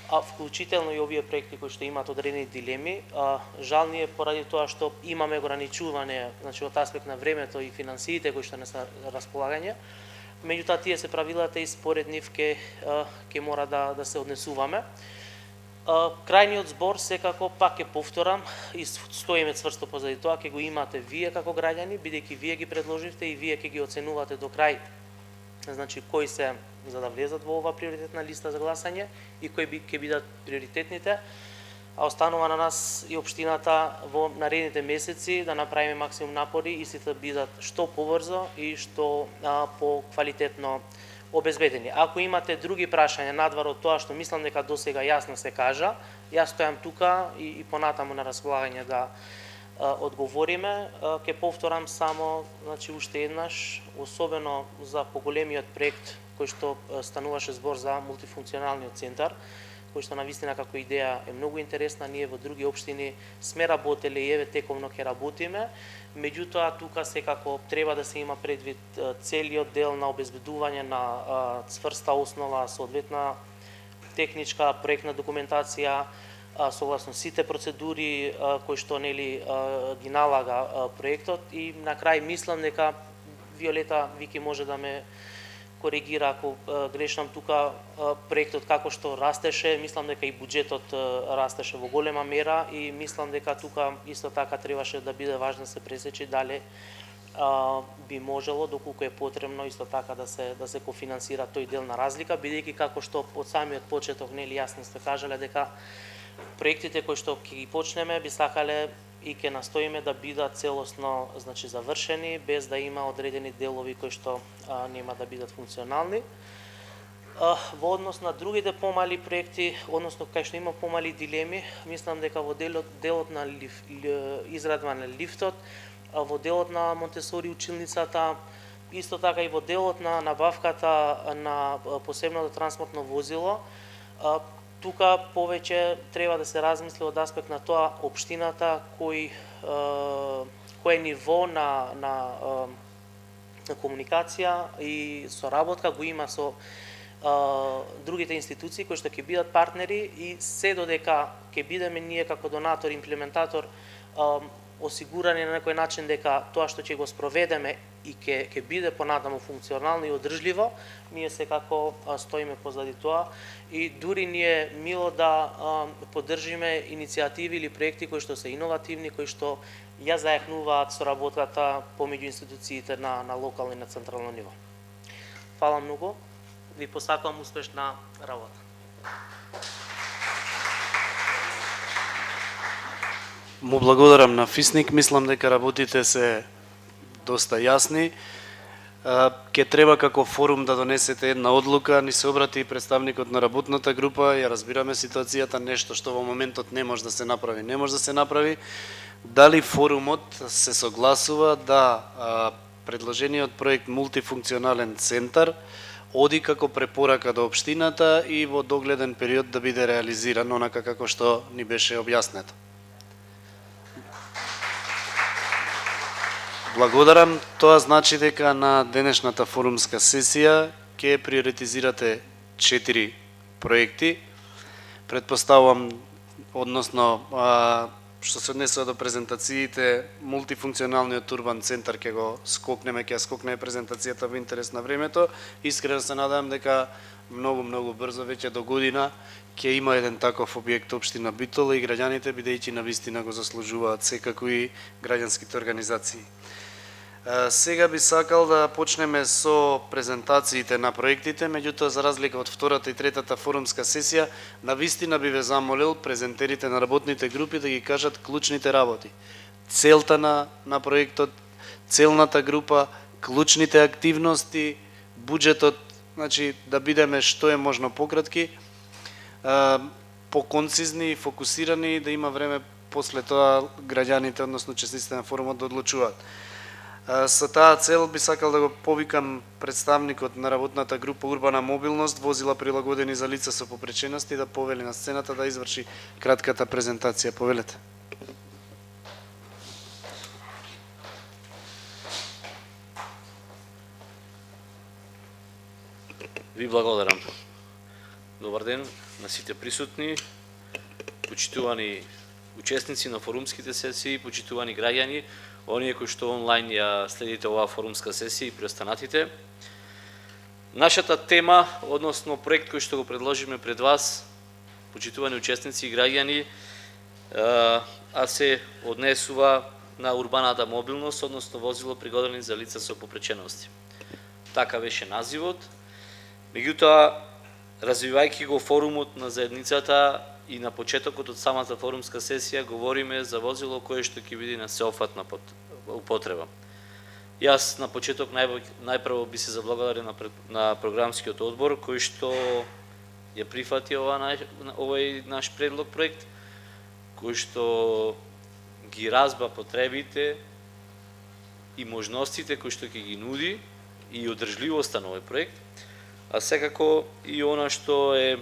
вклучително и овие проекти кои што имаат одредени дилеми. Жал ни е поради тоа што имаме ограничување, значи, од аспект на времето и финансиите кои што не се располагање. Меѓутоа тие се правилата и според нив ќе мора да се однесуваме. Крајниот збор секако пак ќе повторам и стоиме цврсто позади тоа, ќе го имате вие како граѓани, бидејќи вие ги предложивте и вие ќе ги оценувате до крај, значи кои се за да влезат во ова приоритетна листа за гласање и кои ќе бидат приоритетните. А останува на нас и општината во наредните месеци да направиме максимум напори и сите да бидат што побрзо и што поквалитетно обезбедени. Ако имате други прашања надвор од тоа што мислам дека досега јасно се кажа, јас стојам тука и понатаму на располагање да одговориме. Ќе повторам само, значи, уште еднаш, особено за поголемиот проект кој што стануваше збор за мултифункционалниот центар, кој што навистина како идеја е многу интересна. Ние во други општини сме работеле и еве тековно ќе работиме, меѓутоа тука секако треба да се има предвид целиот дел на обезбедување на цврста основа, соодветна техничка проектна документација, согласно сите процедури кои што, нели, ги налага проектот. И на крај мислам дека Виолета Вики може да ме коригира ако грешам тука, проектот како што растеше, мислам дека и буџетот растеше во голема мера и мислам дека тука исто така требаше да биде важно да се пресечи дали би можело, доколку е потребно, исто така да се кофинансира тој дел на разлика, бидејќи како што од самиот почеток, нели, јасно сте кажале дека проектите кои што ќе ги почнеме би сакале и ќе настоиме да бидат целосно, значи, завршени, без да има одредени делови кои што нема да бидат функционални. Во однос на другите помали проекти, односно кај што има помали дилеми, мислам дека во делот на изградба на лифтот, во делот на Монтесори училницата, исто така и во делот на набавката на посебното транспортно возило, тука повеќе треба да се размисли од аспект на тоа општината кое ниво на комуникација и соработка го има со другите институции кои што ќе бидат партнери и се додека ќе бидеме ние како донатор, имплементатор, осигурани на некој начин дека тоа што ќе го спроведеме и ќе биде понатаму функционално и одржливо, ние секако стоиме позади тоа и дури ни е мило да поддржиме иницијативи или проекти кои што се иновативни, кои што ја зајакнуваат соработката помеѓу институциите на локално и на централно ниво. Фала многу, ви посакувам успешна работа. Му благодарам на Фисник, мислам дека работите се доста јасни. Ке треба како форум да донесете една одлука, ни се обрати и представникот на работната група, ја разбираме ситуацијата, нешто што во моментот не може да се направи, не може да се направи. Дали форумот се согласува да предложениот проект мултифункционален центар оди како препорака до општината и во догледен период да биде реализиран онака како што ни беше објаснето. Благодарам. Тоа значи дека на денешната форумска сесија ќе приоритизирате 4 проекти. Предпоставувам, односно, што се однесува до презентациите, мултифункционалниот урбан центар ќе го скокнеме, ќе скокне презентацијата во интерес на времето. Искрено се надевам дека многу брзо, веќе до година, ќе има еден таков објект општина Битола и граѓаните, бидејќи навистина го заслужуваат секако и граѓанските организации. Сега би сакал да почнеме со презентациите на проектите, меѓутоа за разлика од втората и третата форумска сесија, навистина би ве замолил презентерите на работните групи да ги кажат клучните работи. Целта на проектот, целната група, клучните активности, буџетот, значи да бидеме што е можно пократки, поконцизни и фокусирани, да има време после тоа граѓаните, односно учесниците на форумот да одлучуваат. Со таа цел би сакал да го повикам представникот на работната група Урбана мобилност, возила прилагодени за лица со попречености, да повели на сцената да изврши кратката презентација. Повелете. Ви благодарам. Добар ден на сите присутни, почитувани учесници на форумските сесии, почитувани граѓани, оние кои што онлайн ја следите оваа форумска сесија и преостанатите. Нашата тема, односно проект кој што го предложиме пред вас, почитувани учесници и граѓани, се однесува на урбаната мобилност, односно возило пригодени за лица со попречености. Така беше називот. Меѓутоа, развивајќи го форумот на заедницата и на почетокот од самата форумска сесија, говориме за возило кое што ќе биде на сеопфатна употреба. Јас на почеток најпрво би се заблагодарил на програмскиот одбор кој што ја прифати овој наш предлог проект, кој што ги разбра потребите и можностите кои што ќе ги нуди и одржливоста на овој проект, а секако и она што е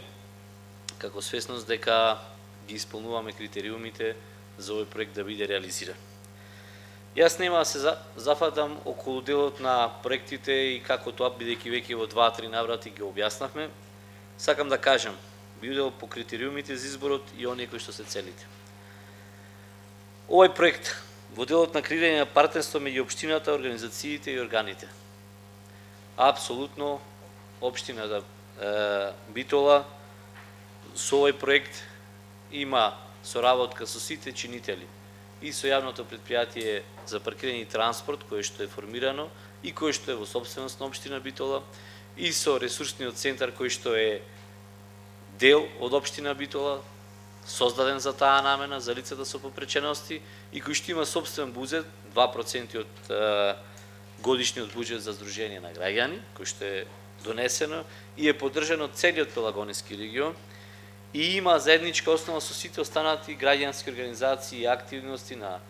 како свесност дека ги исполнуваме критериумите за овој проект да биде реализиран. Јас нема да се зафатам околу делот на проектите и како тоа, бидејќи веќе во 2-3 наврати ги објаснавме. Сакам да кажам, би удел по критериумите за изборот и оние кои што се целите. Овој проект во делот на креирање на партнерство меѓу општината, организациите и органите. Апсолутно општината Битола со овој проект има соработка со сите чинители и со јавното претпријатие за паркирање и транспорт кое што е формирано и кое што е во собственост на општина Битола и со ресурсниот центар кој што е дел од општина Битола, создаден за таа намена за лицата со попречености и кој што има собствен буџет 2% од годишниот буџет за здружение на граѓани, кој што е донесено и е поддржано целиот Пелагонески регион и има заедничка основа со сите останати граѓански организации и активности на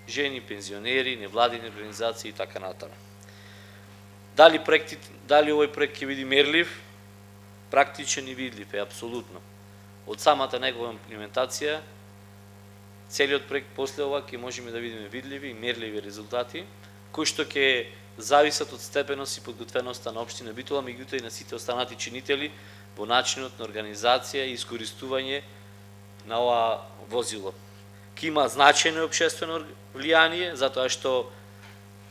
жени, пензионери, невладини организации и така натаму. Дали овој проект ќе биде мерлив, практичен и видлив е апсолутно. од самата негова имплементација, целиот проект после ова ќе можеме да видиме видливи и мерливи резултати, кои што ќе зависат од степеност и подготвеноста на општина Битола, меѓутоа и на сите останати чинители во начинот на организација и искористување на ова возило. Ке има значајно општествено влијание, затоа што,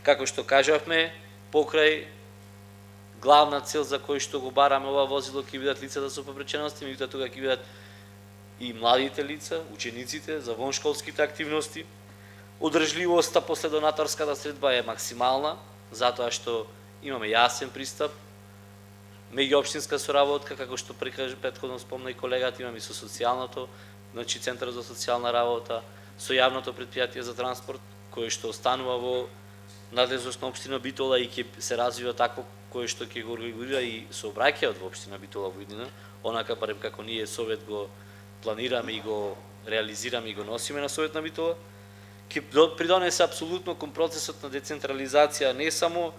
како што кажавме, покрај главна цел за кој што го бараме ова возило ќе бидат лицата со попречености, меѓутоа тука ќе бидат и младите лица, учениците за воншколските активности. Одржливоста после донаторската средба е максимална, затоа што имаме јасен пристап, меѓуопштинска соработка, како што претходно спомна и колегата, имаме и со социјалното, значи Центарот за социјална работа, со јавното предпријатие за транспорт, кое што останува во надлежност на општина Битола и ќе се развива такво кое што ќе го регулира и сообраќајот во општина Битола во иднина, онака барем како ние Совет го планираме и го реализираме и го носиме на Совет на Битола, ќе придонесе апсолутно кон процесот на децентрализација, не само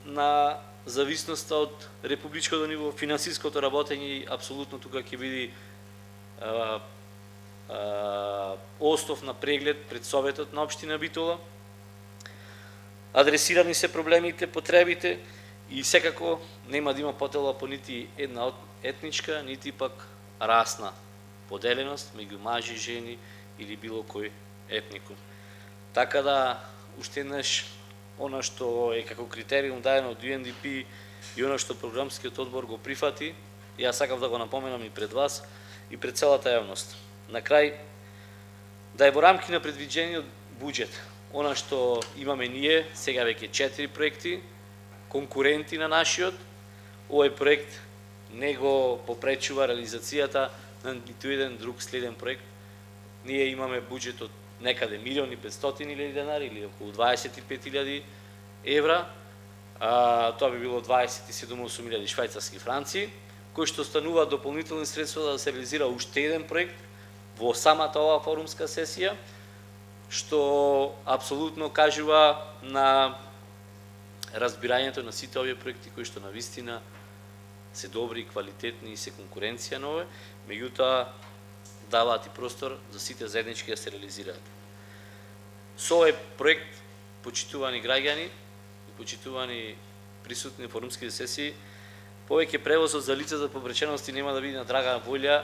на зависноста од републичкото ниво, финансиското работење апсолутно тука ќе биде остов на преглед пред Советот на општина Битола. Адресирани се проблемите, потребите и секако нема да има потреба по нити една етничка, нити пак расна поделеност меѓу мажи и жени или било кој етникум. Така да, уште еднаш, она што е како критериум дадено од UNDP и она што програмскиот одбор го прифати, јас сакав да го напоменам и пред вас и пред целата јавност. На крај, да е во рамки на предвиđениот буџет, она што имаме ние, сега веќе 4 проекти, конкуренти на нашиот, овој проект не го попречува реализацијата на ниту еден друг следен проект. Ние имаме буџет од некаде 1.500.000 денари или околу 25.000 евра, тоа би било 27.000 швајцарски франци, кои што останува дополнителни средства да се реализира уште еден проект во самата оваа форумска сесија, што апсолутно кажува на разбирањето на сите овие проекти кои што навистина се добри, квалитетни и се конкуренција на овие, меѓутоа даваат и простор за сите заеднички да се реализираат. Со овој проект, почитувани граѓани и почитувани присутни на форумските сесии, повеќе превозот за лица за попречености нема да биде на драга волја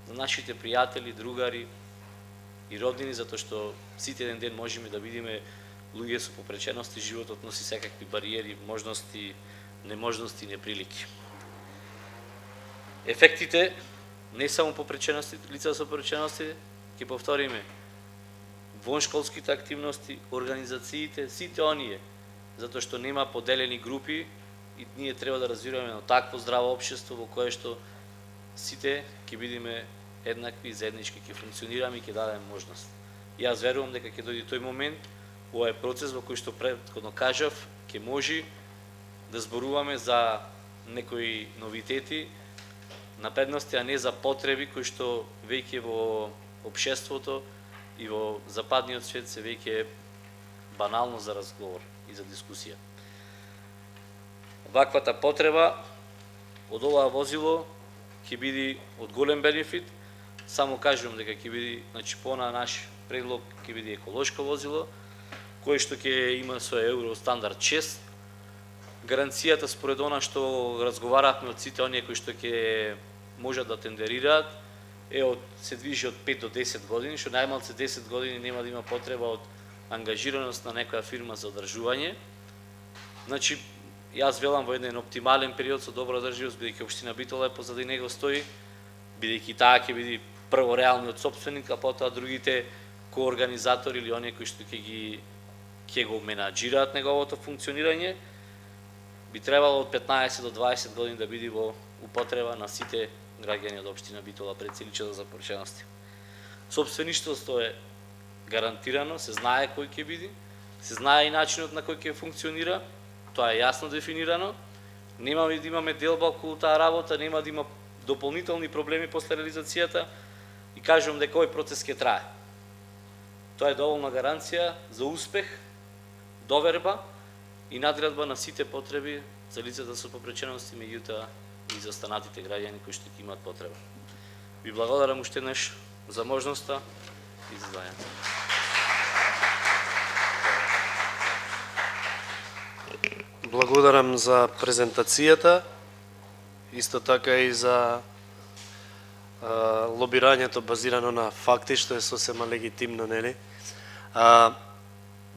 за нашите пријатели, другари и роднини, затоа што сите еден ден можеме да видиме луѓе со попречености, животот носи секакви бариери, можности, неможности, неприлики. Ефектите, не само попречености, лица со попречености, ќе повториме, воншколските активности, организациите, сите оние, затоа што нема поделени групи и ние треба да развиваме едно такво здраво општество во кое што сите ќе бидеме еднакви, заеднички ќе функционираме и ќе дадеме можност. Јас верувам дека ќе дојде тој момент, овој процес во кој што претходно кажав, ќе може да зборуваме за некои новитети, напредности, а не за потреби кои што веќе во општеството и во западниот свет се веќе банално за разговор и за дискусија. Ваквата потреба од оваа возило ќе биде од голем бенефит. Само кажувам дека ќе биде, значи по наш предлог ќе биде еколошко возило, кое што ќе има со Евро стандард 6. Гаранцијата според она што разговаравме од сите оние кои што ќе можат да тендерираат се движи од 5 до 10 години, што најмалце 10 години нема да има потреба од ангажираност на некоја фирма за одржување. Значи, јас велам во еден оптимален период со добра одржливост, бидејќи општина Битола е позади него стои, бидејќи таа ќе биде прво реалниот собственик, а потоа другите коорганизатори или оние кои што ќе го менаџираат неговото функционирање, би требало од 15 до 20 години да биде во употреба на сите граѓани од општина Битола пред целичето за попречености. Собствеништвото е гарантирано, се знае кој ќе биде, се знае и начинот на кој ќе функционира, тоа е јасно дефинирано, нема да имаме делба околу таа работа, нема да има дополнителни проблеми после реализацијата и кажувам дека овој процес ќе трае. Тоа е доволна гаранција за успех, доверба и надградба на сите потреби за лицата со попречености, меѓутоа и за останатите граѓани кои што ќе имаат потреба. Ви благодарам уште еднаш за можноста и за знаењето. Благодарам за презентацијата, исто така и за лобирањето базирано на факти, што е сосема легитимно, нели?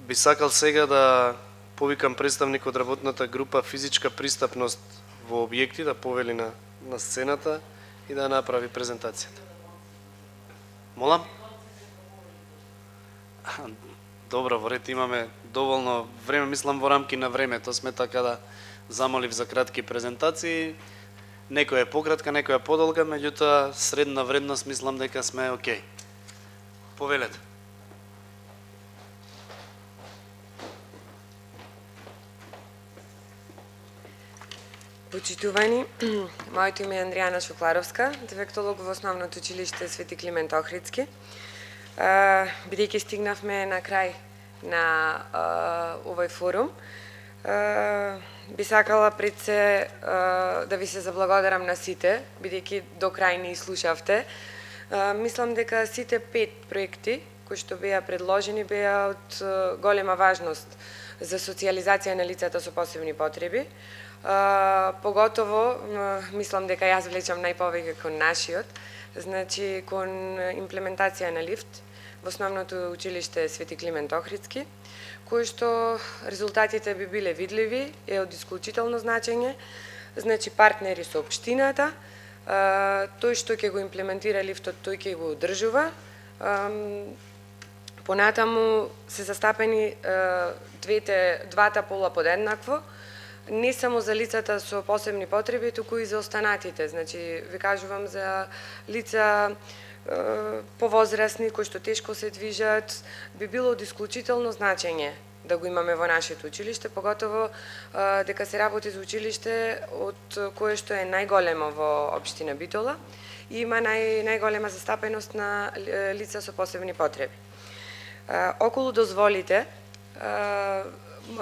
Би сакал сега да повикам представник од работната група физичка пристапност во објекти да повели на сцената и да направи презентацијата. Молам? Добро, во ред, имаме доволно време, мислам во рамки на времето сме, така да замолив за кратки презентации. Некоја е пократка, некоја подолга, меѓутоа средна вредност мислам дека сме окей. Повелете. Почитувани, моето име е Андријана Шокларовска, дефектолог во Основното училиште Свети Климент Охридски. Бидејќи стигнавме на крај на овој форум, би сакала пред се да ви се заблагодарам на сите, бидејќи до крај не слушавте. Мислам дека сите 5 проекти кои што беа предложени беа од голема важност за социјализација на лицата со посебни потреби. Поготово, мислам дека јас влечам најповеќе кон нашиот, значи кон имплементација на лифт во Основното училиште Свети Климент Охридски, кои што резултатите би биле видливи, е од исклучително значење, значи партнери со општината, тој што ќе го имплементира лифтот, тој ќе го одржува. Понатаму се застапени двата пола подеднакво, не само за лицата со посебни потреби, туку и за останатите. Значи, ви кажувам за лица повозрасни, кои што тешко се движат, би било од исклучително значење да го имаме во нашето училиште, поготово дека се работи за училиште од кое што е најголемо во општина Битола и има најголема застапеност на лица со посебни потреби. Околу дозволите,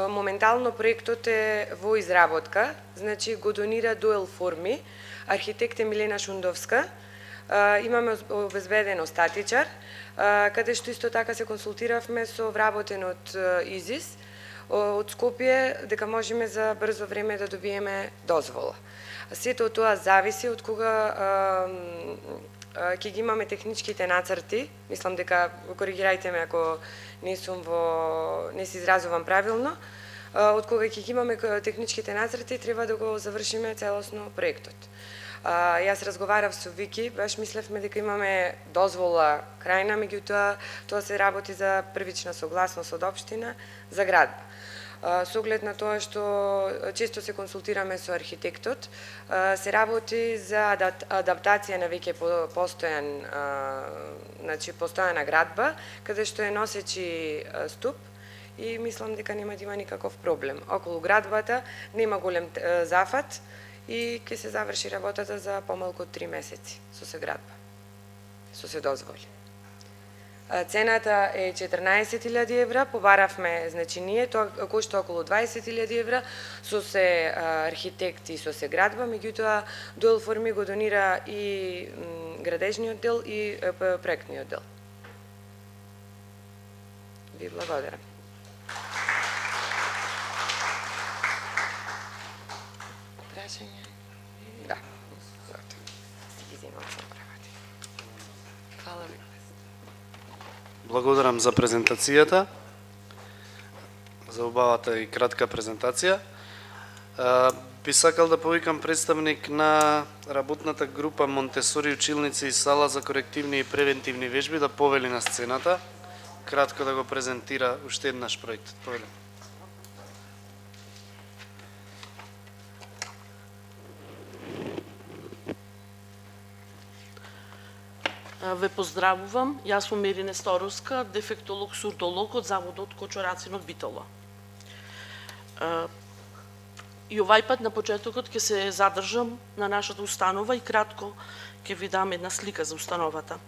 моментално проектот е во изработка, значи го донира Дуел Форми, архитект е Милена Шундовска, имаме обезбеден остатичар, каде што исто така се консултиравме со вработен од ИЗИС, од Скопје, дека можеме за брзо време да добиеме дозвола. Сето тоа зависи од кога ќе ги имаме техничките нацрти, мислам дека, коригирајте ме ако не се изразувам правилно, од кога ќе ги имаме техничките нацрти, треба да го завршиме целосно проектот. Јас разговарав со Вики, баш мислевме дека имаме дозвола крајна, меѓутоа тоа се работи за првична согласност од општина за градба. Со оглед на тоа што често се консултираме со архитектот, се работи за адаптација на веќе постојана градба, каде што е носечи ступ и мислам дека нема да има никаков проблем. Околу градбата нема голем зафат и ќе се заврши работата за помалку од 3 месеци со сеградба, со се дозволи. Цената е 14.000 евра, побаравме, значи ние, тоа кошта околу 20.000 евра, со се архитекти и со се градба, меѓутоа Дуел Форми го донира и градежниот дел и проектниот дел. Ви благодарам. Прашање? Да. Фала ви. Благодарам за презентацијата, за убавата и кратка презентација. Би сакал да повикам представник на работната група Монтесори училници и сала за корективни и превентивни вежби да повели на сцената, кратко да го презентира уште еднаш проектот. Повелем. Ве поздравувам, јас сум Мерине Сторовска, дефектолог-сурдолог од Заводот Кочурацин од Битола. И овај пат на почетокот ќе се задржам на нашата установа и кратко ќе ви дам една слика за установата.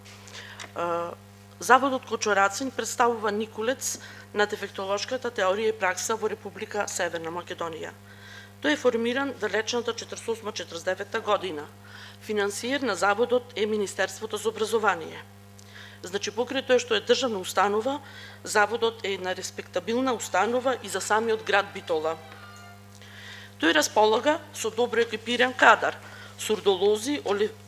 Заводот Кочурацин представува никулец на дефектолошката теорија и пракса во Република Северна Македонија. Тој е формиран далечната 48-49 година. Финансиер на заводот е Министерството за образование. Значи, покрај тоа што е државна установа, заводот е една респектабилна установа и за самиот град Битола. Тој располага со добро екипиран кадар, сурдолози,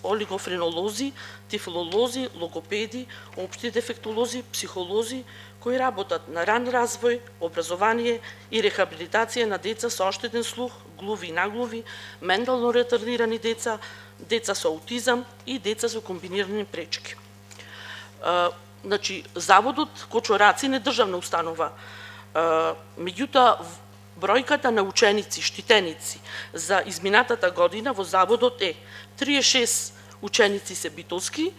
олигофренолози, тифлолози, логопеди, општи дефектолози, психолози, кои работат на ран развој, образование и рехабилитација на деца со оштетен слух, глуви и наглуви, ментално ретардирани деца, деца со аутизам и деца со комбинирани пречки. Значи, заводот Кочураци не државна установа. Меѓутоа, бројката на ученици, штитеници за изминатата година во заводот е 36 ученици се битолски,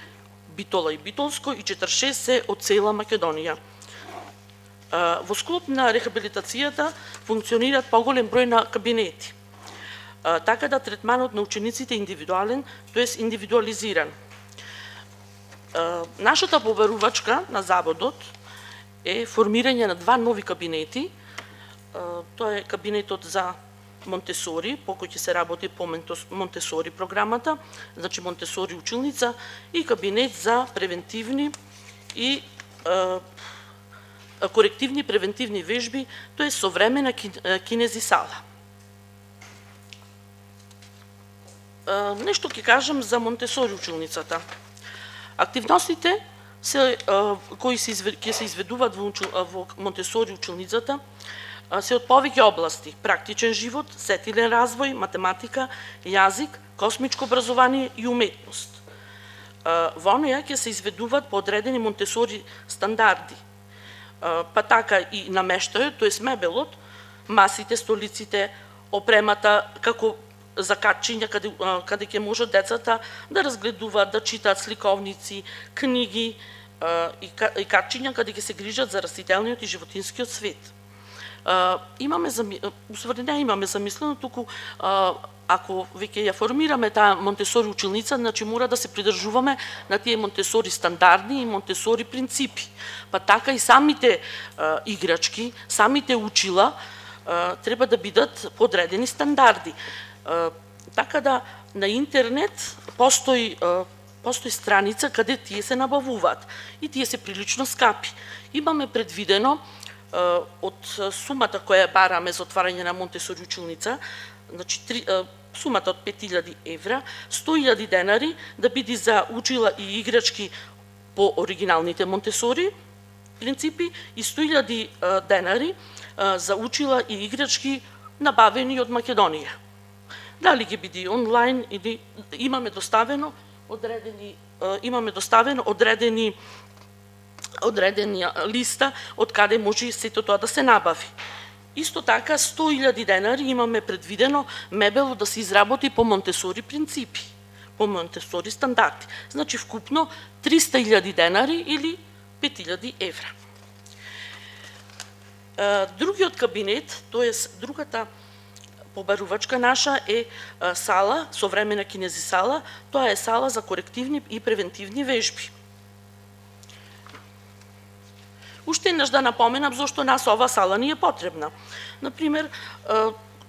Битола и Битолско, и 46 се од цела Македонија. Во склоп на рехабилитацијата функционираат поголем број на кабинети. Така да третманот на учениците е индивидуален, тоест индивидуализиран. Нашата побарувачка на заводот е формирање на 2 нови кабинети. Тоа е кабинетот за Монтесори, по кој ќе се работи по Монтесори програмата, значи Монтесори училница, и кабинет за превентивни и корективни превентивни вежби, тоа е современа кинези сала. Нешто ќе кажам за Монтесори училницата. Активностите кои ќе се изведуваат во Монтесори училницата се од повеќе области: практичен живот, сетилен развој, математика, јазик, космичко образование и уметност. Во неја ќе се изведуваат по одредени Монтесори стандарди, па така и намештајот, тоест мебелот, масите, столиците, опремата, како за катчиња, каде ќе можат децата да разгледуваат, да читаат сликовници, книги и катчиња каде ќе се грижат за растителниот и животинскиот свет. Усвари не имаме замислено, туку ако веќе ја формираме таа Монтесори училница, значи мора да се придржуваме на тие Монтесори стандарди и Монтесори принципи. Па така и самите играчки, самите учила треба да бидат по одредени стандарди. Така да на интернет постои страница каде тие се набавуваат и тие се прилично скапи. Имаме предвидено од сумата која бараме за отварање на Монтесори училница, значи сумата од 5000 евра, 100.000 денари да биде за учила и играчки по оригиналните Монтесори принципи и 100.000 денари за учила и играчки набавени од Македонија. Дали ќе биде онлайн или имаме доставено одредени листа од каде може сето тоа да се набави. Исто така 100.000 денари имаме предвидено мебело да се изработи по Монтесори принципи, по Монтесори стандарди. Значи вкупно 300.000 денари или 5.000 евра. Другиот кабинет, тоест другата побарувачка наша е сала, современа кинези сала, тоа е сала за корективни и превентивни вежби. Уште еднаш да напоменам зошто нас ова сала ни е потребна. Например,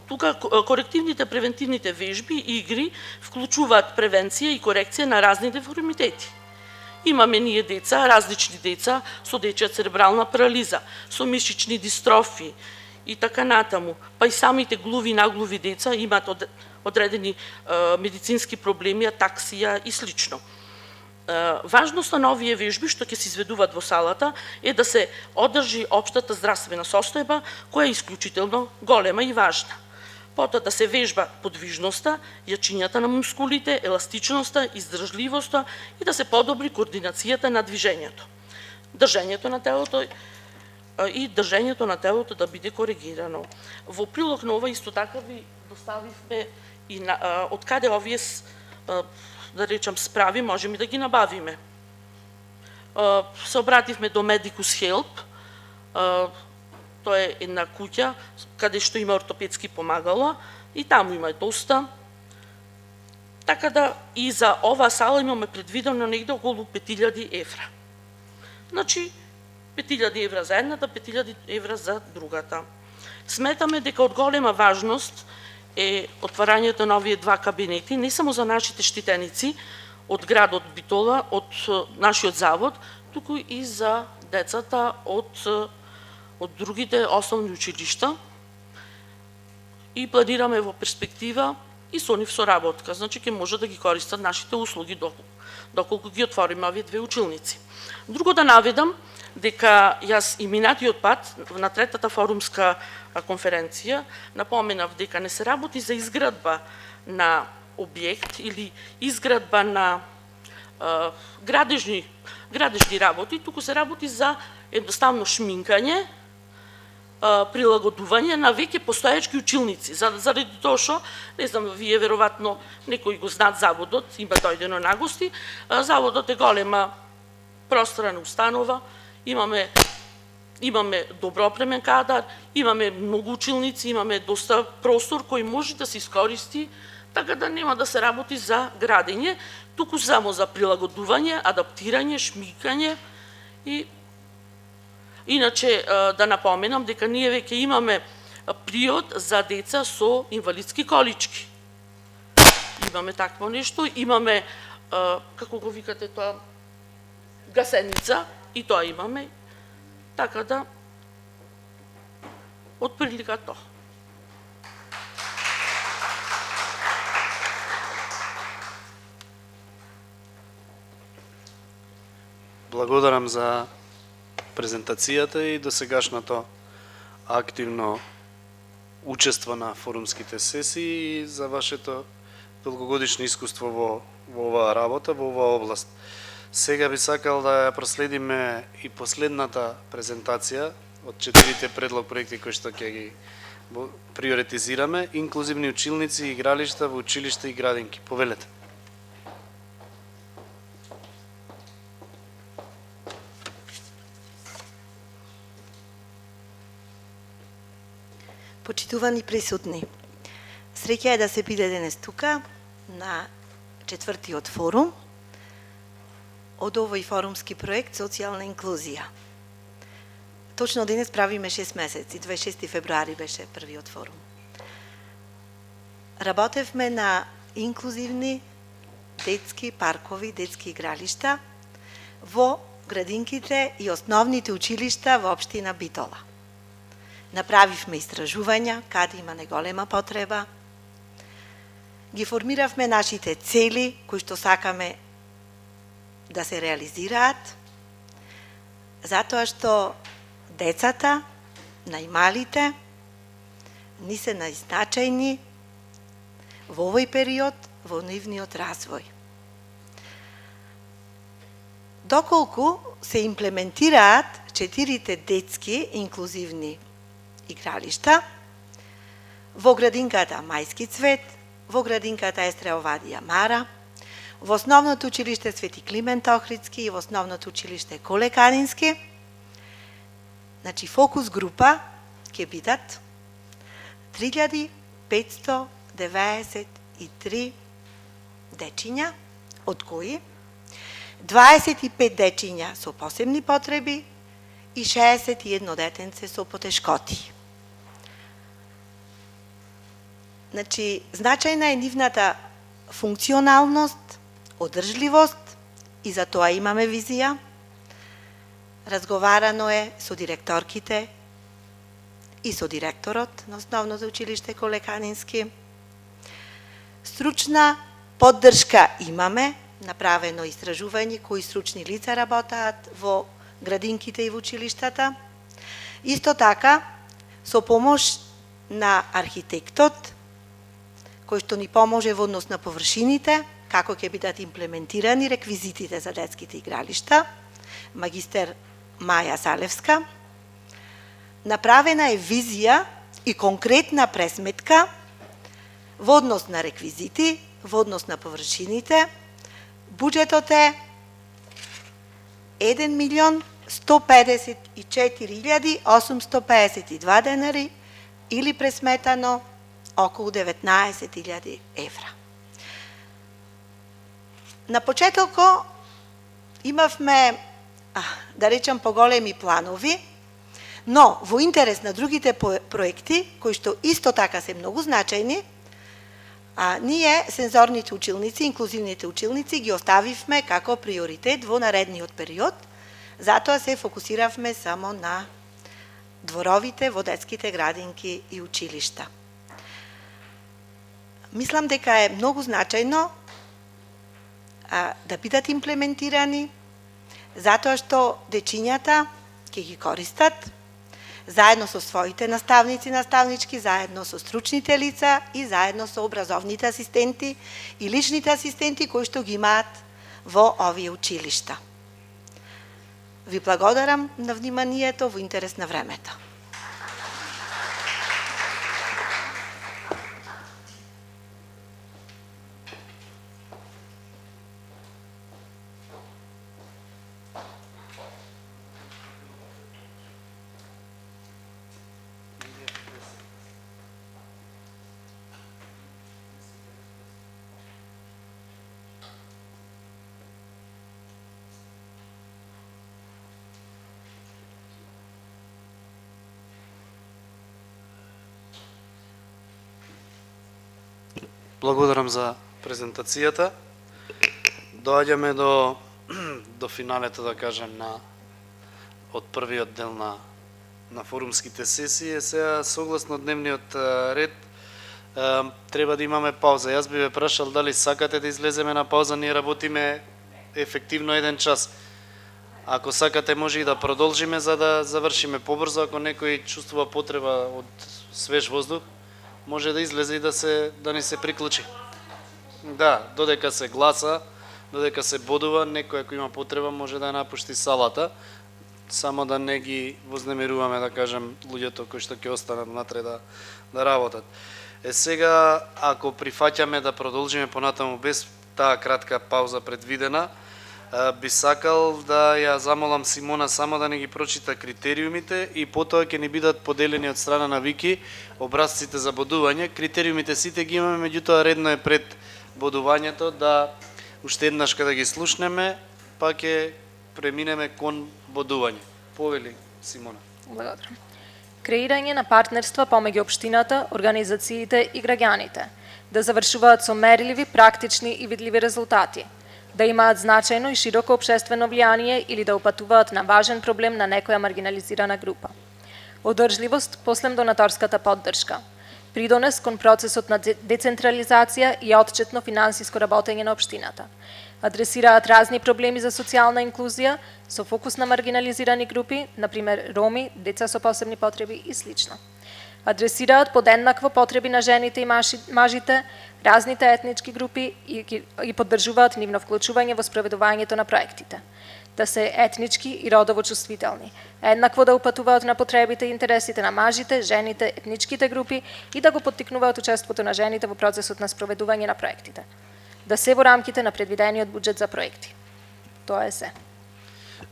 тука корективните превентивните вежби и игри вклучуваат превенција и корекција на разни деформитети. Имаме ние деца, различни деца со дечја церебрална парализа, со мишични дистрофии и така натаму, па и самите глуви и наглуви деца имаат одредени медицински проблеми, атаксија и слично. Важноста на овие вежби што ќе се изведуваат во салата е да се одржи општата здравствена состојба, која е исклучително голема и важна. Потоа да се вежба подвижноста, јачињата на мускулите, еластичноста, издржливоста и да се подобри координацијата на движењето. Држењето на телото да биде коригирано. Во прилог на ова исто така ви доставивме и од каде овие да речам справи можеме да ги набавиме. Се обративме до Medicus Help, тоа е една куќа каде што има ортопедски помагала и таму има доста. Така да и за ова сала имаме предвидено негде околу 5.000 евра. Значи 5.000 евра за едната, 5.000 евра за другата. Сметаме дека од голема важност е отварањето на овие два кабинети, не само за нашите штитеници од градот Битола, од нашиот завод, туку и за децата од другите основни училишта. И планираме во перспектива и со нив соработка. Значи ќе може да ги користат нашите услуги доколку ги отвориме овие две училници. Друго да наведам дека јас и минатиот пат на третата форумска конференција напоменав дека не се работи за изградба на објект или изградба на градежни работи, туку се работи за едноставно шминкање, прилагодување на веќе постоечки училници. Заради тоа што, не знам, вие веројатно некои го знаат заводот, има дојдено на гости, заводот е голема просторна установа, имаме добро опремен кадар, имаме многу училници, имаме доста простор кој може да се искористи, така да нема да се работи за градење, туку само за прилагодување, адаптирање, шмикање и иначе да напоменам дека ние веќе имаме приод за деца со инвалидски колички. Имаме такво нешто, имаме како го викате тоа, гасеница, и тоа имаме, така да отприлика тоа. Благодарам за презентацијата и досегашното активно учество на форумските сесии и за вашето долгогодишно искуство во оваа работа, во оваа област. Сега би сакал да ја проследиме и последната презентација од 4 предлог проекти кои што ќе ги приоритизираме, инклузивни училници и игралишта во училишта и градинки. Повелете. Почитувани присутни, среќа е да се биде денес тука на 4-тиот форум од овој форумски проект Социјална инклузија. Точно денес правиме 6 месеци, 26 февруари беше првиот форум. Работевме на инклузивни детски паркови, детски игралишта во градинките и основните училишта во општина Битола. Направивме истражувања, каде има неголема потреба. Ги формиравме нашите цели, кои што сакаме да се реализираат, затоа што децата, најмалите, ни се најзначајни во овој период, во нивниот развој. Доколку се имплементираат 4 детски инклузивни игралишта во градинката Мајски цвет, во градинката Естра Овадија Мара, во основното училиште Свети Климент Охридски и во основното училиште Коле Канински. Значи фокус група ќе бидат 3593 дечиња, од кои 25 дечиња со посебни потреби и 61 детенце со потешкоти. Значи, значајна е нивната функционалност, одржливост и за тоа имаме визија. Разговарано е со директорките и со директорот на основното училиште Коле Канински. Стручна поддршка имаме, направено истражување кои стручни лица работаат во градинките и во училиштата. Исто така, со помош на архитектот, кој што ни поможи во однос на површините, како ќе бидат имплементирани реквизитите за детските игралишта, магистер Маја Салевска. Направена е визија и конкретна пресметка во однос на реквизити, во однос на површините. Буџетот е 1.154.852 денари или пресметано околу 19.000 евра. На почетоко имавме, да речам, поголеми планови, но во интерес на другите проекти, кои што исто така се многу значајни, Ние, сензорните училници, инклузивните училници, ги оставивме како приоритет во наредниот период, затоа се фокусиравме само на дворовите во детските градинки и училишта. Мислам дека е многу значајно да бидат имплементирани, затоа што дечињата ќе ги користат заедно со своите наставници, наставнички, заедно со стручните лица и заедно со образовните асистенти и личните асистенти кои што ги имаат во овие училишта. Ви благодарам на вниманието во интерес на времето. Благодарам за презентацијата. Доаѓаме до финалето, да кажем, од првиот дел на форумските сесии. Сега, согласно дневниот ред, треба да имаме пауза. Јас би ве прашал дали сакате да излеземе на пауза, ние работиме ефективно 1 час. Ако сакате, може и да продолжиме за да завршиме побрзо. Ако некој чувствува потреба од свеж воздух, може да излезе и да ни се приклучи. Да, додека се гласа, додека се бодува, некој ако има потреба може да ја напушти салата, само да не ги вознемируваме, да кажем, луѓето кои што ќе останат внатре да работат. Сега, ако прифаќаме да продолжиме понатаму без таа кратка пауза предвидена, би сакал да ја замолам Симона само да не ги прочита критериумите и потоа ќе ни бидат поделени од страна на Вики образците за бодување. Критериумите сите ги имаме, меѓутоа редно е пред бодувањето да уште еднаш да ги слушнеме, па ќе преминеме кон бодување. Повели, Симона. Благодарам. Креирање на партнерства помеѓу општината, организациите и граѓаните, да завршуваат со мерливи, практични и видливи резултати, да имаат значајно и широко општествено влијание или да упатуваат на важен проблем на некоја маргинализирана група. Одржливост послем донаторската поддршка. Придонес кон процесот на децентрализација и отчетно финансиско работење на општината. Адресираат разни проблеми за социјална инклузија со фокус на маргинализирани групи, например роми, деца со посебни потреби и слично. Адресираат подеднакво потреби на жените и мажите, разните етнички групи и поддржуваат нивно вклучување во спроведувањето на проектите. Да се етнички и родово чувствителни, еднакво да упатуваат на потребите и интересите на мажите, жените, етничките групи и да го поттикнуваат учеството на жените во процесот на спроведување на проектите. Да се во рамките на предвидениот буџет за проекти. Тоа е се.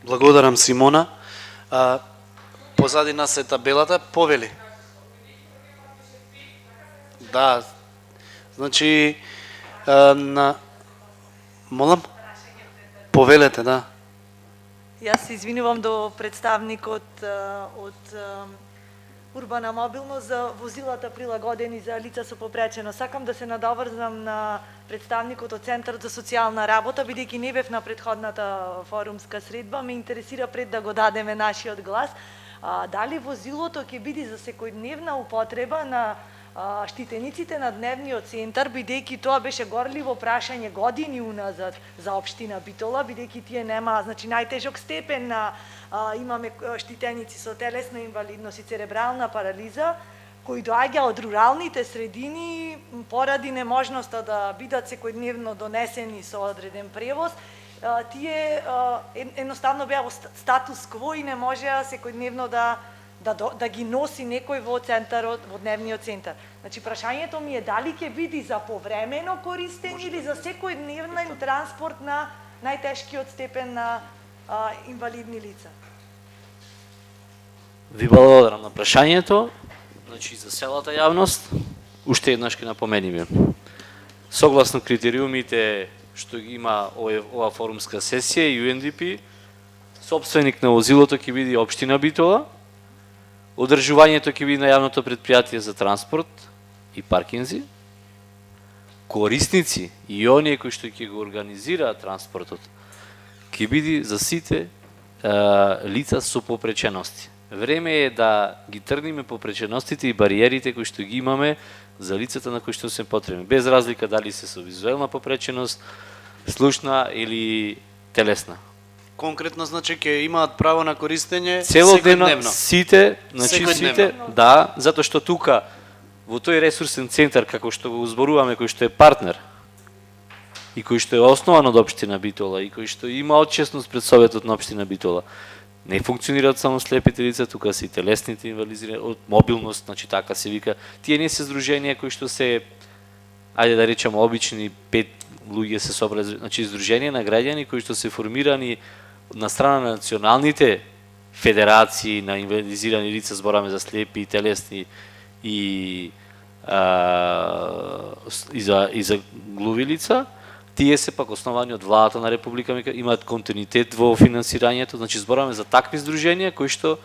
Благодарам, Симона. Позади нас е табелата. Повели. Да. Значи, молам? Повелете, да. Јас се извинувам до представникот од Урбана мобилност за возилата прилагодени за лица со попречено. Сакам да се надоврзам на представникот од Центарот за социјална работа, бидејќи не бев на претходната форумска средба, ме интересира пред да го дадеме нашиот глас, дали возилото ќе биде за секојдневна употреба на штитениците на дневниот центар, бидејќи тоа беше горливо прашање години уназад за општина Битола, бидејќи тие нема, значи најтежок степен на имаме штитеници со телесна инвалидност и церебрална парализа, кои доаѓа од руралните средини поради неможноста да бидат секојдневно донесени со одреден превоз. Тие едноставно беа во статус кво и не можеа секојдневно да ги носи некој во центарот, во дневниот центар. Значи, прашањето ми е дали ќе биде за повремено користење или за секојдневен транспорт на најтешкиот степен на инвалидни лица. Ви благодарам на прашањето. Значи, за целата јавност, уште еднаш ќе напомениме. Согласно критериумите што ги има ова форумска сесија и UNDP, собственик на возилото ќе биде општина Битола, одржувањето ќе биде на јавното претпријатие за транспорт и паркинзи, корисници и оние кои што ќе го организираат транспортот, ќе биде за сите лица со попречености. Време е да ги тргнеме попреченостите и бариерите кои што ги имаме за лицата на кои што се потребни, без разлика дали се со визуелна попреченост, слушна или телесна. Конкретно значи ќе имаат право на користење Целодневно секојдневно. сите, значи Секојдневно. сите, да, затоа што тука во тој ресурсен центар како што го зборуваме, кој што е партнер и кој што е основан од општина Битола и кој што има отчетност пред Советот на општина Битола, не функционираат само слепите лица, тука се и телесните инвалидизирани, од мобилност, значи така се вика. Тие не се здруженија кои што се, ајде да речеме, обични 5 луѓе се собрали, значи здруженија на граѓани кои што се формирани на страна на националните федерации на инвалидизирани лица, збораме за слепи, телесни и за глуви лица. Тие се пак основани од владата на Република, имаат континуитет во финансирањето, значи збораме за такви здруженија кои што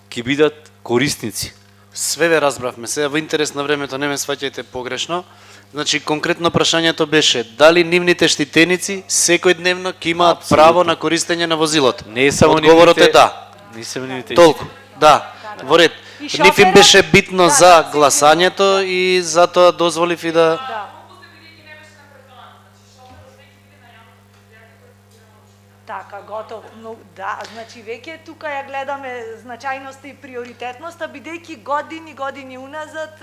ќе бидат корисници. Све ве разбравме. Сега во интерес на времето не ме сваќајте погрешно. Значи конкретно прашањето беше дали нивните штитеници секојдневно ќе имаат Апсолутно. право на користење на возилото. Не е само Одговорот нивните, е да. Не само нивните. Толку. Да. Во ред. И Нив им шоферот? беше битно Да, за да, гласањето и затоа дозволив и да Да. Така, готов. Но, да, значи веќе тука ја гледаме значајноста и приоритетноста, бидејќи години уназад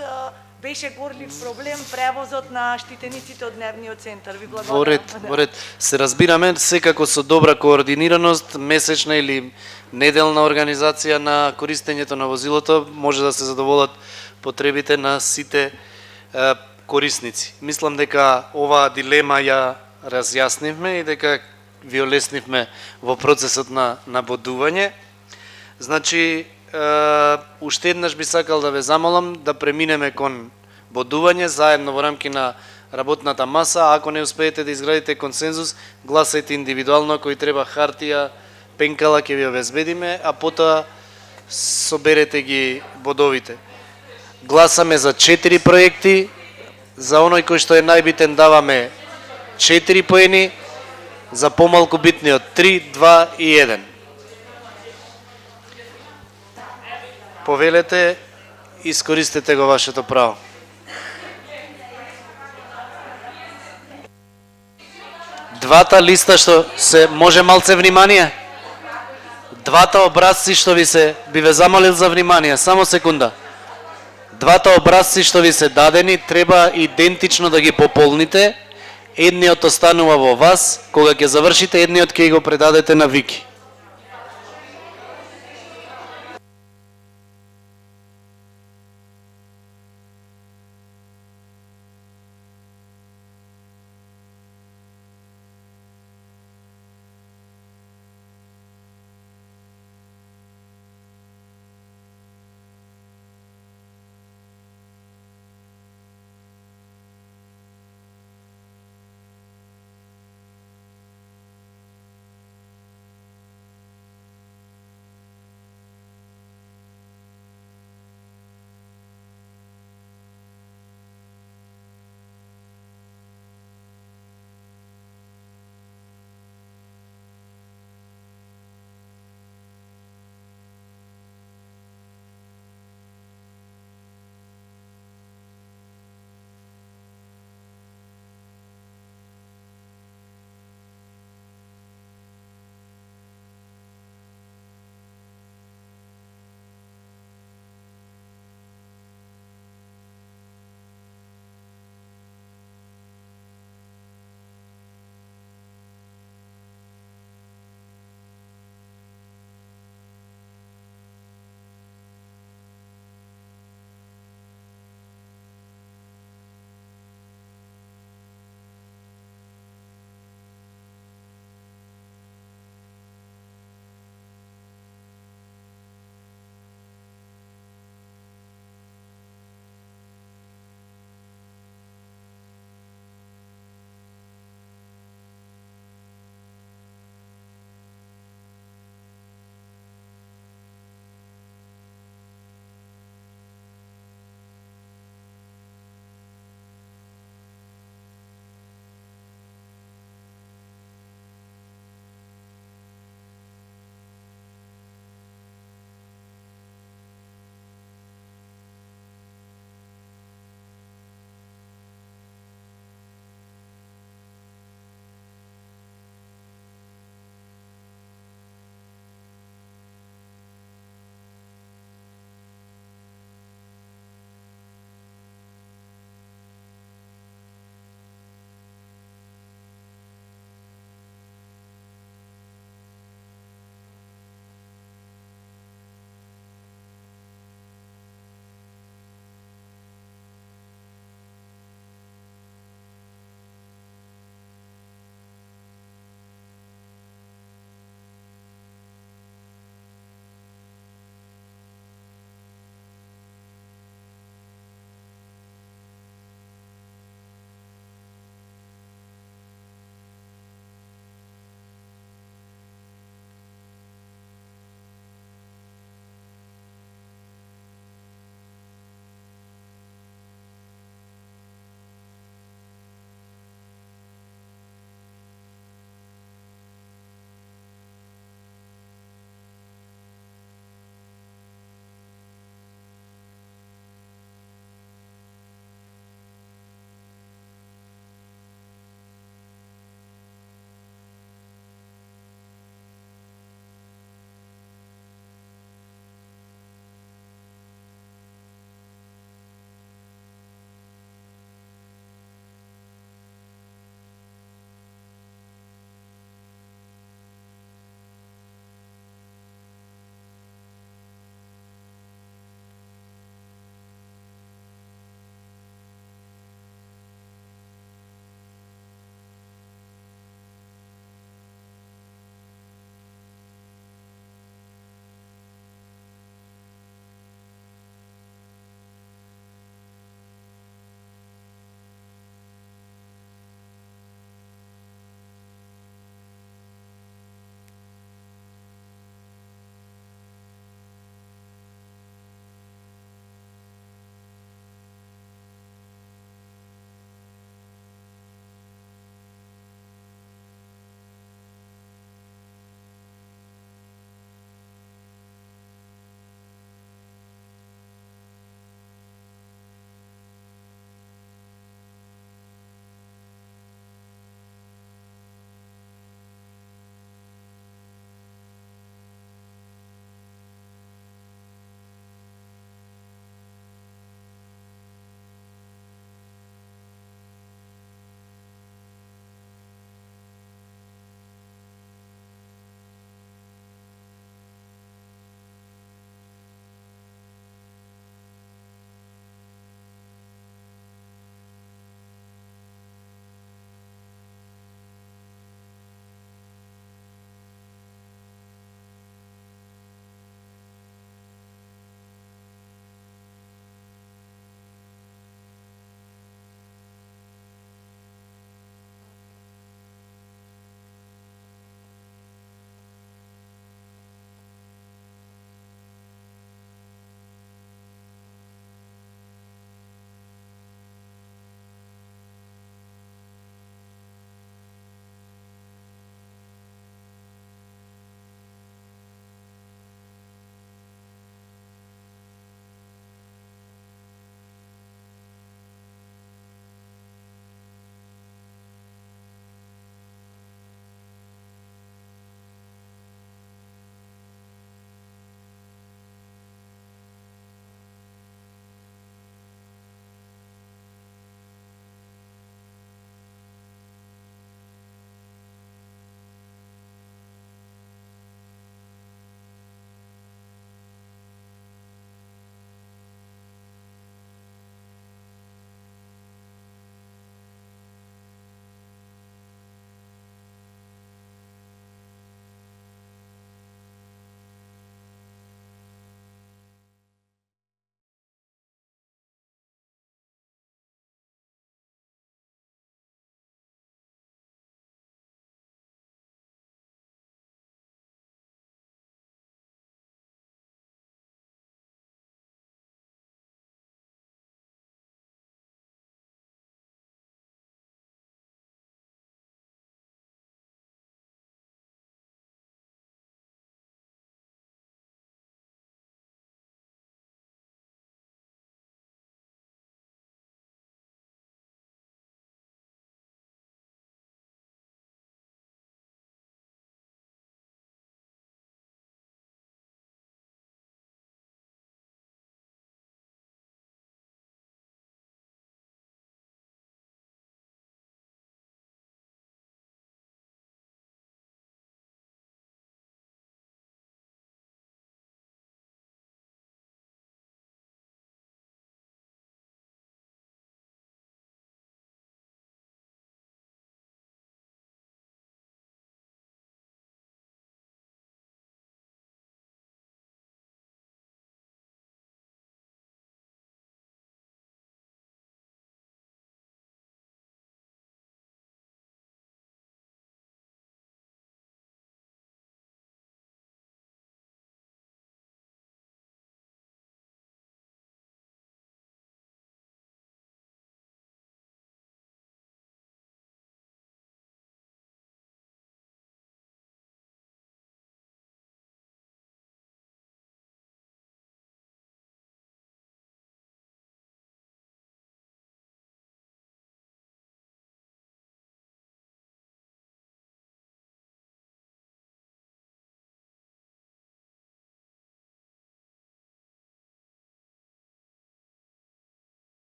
беше горлив проблем превозот на штитениците од дневниот центар. Ви благодарам. Во ред, во ред. Се разбираме, секако со добра координираност, месечна или неделна организација на користењето на возилото може да се задоволат потребите на сите корисници. Мислам дека оваа дилема ја разјаснивме и дека ви олеснивме во процесот на бодување. Значи, уште еднаш би сакал да ве замолам да преминеме кон бодување заедно во рамки на работната маса. Ако не успеете да изградите консензус, гласајте индивидуално, кој треба хартија, пенкала ќе ви обезбедиме, а потоа соберете ги бодовите. Гласаме за 4 проекти, за оној кој што е најбитен даваме 4 поени, за помалку битниот 3, 2 и 1. Повелете, искористете го вашето право. Двата листа што се може малце внимание. Двата образци што би ве замолил за внимание, само секунда. Двата образци што ви се дадени треба идентично да ги пополните. Едниот останува во вас, кога ќе завршите, едниот ќе го предадете на Вики.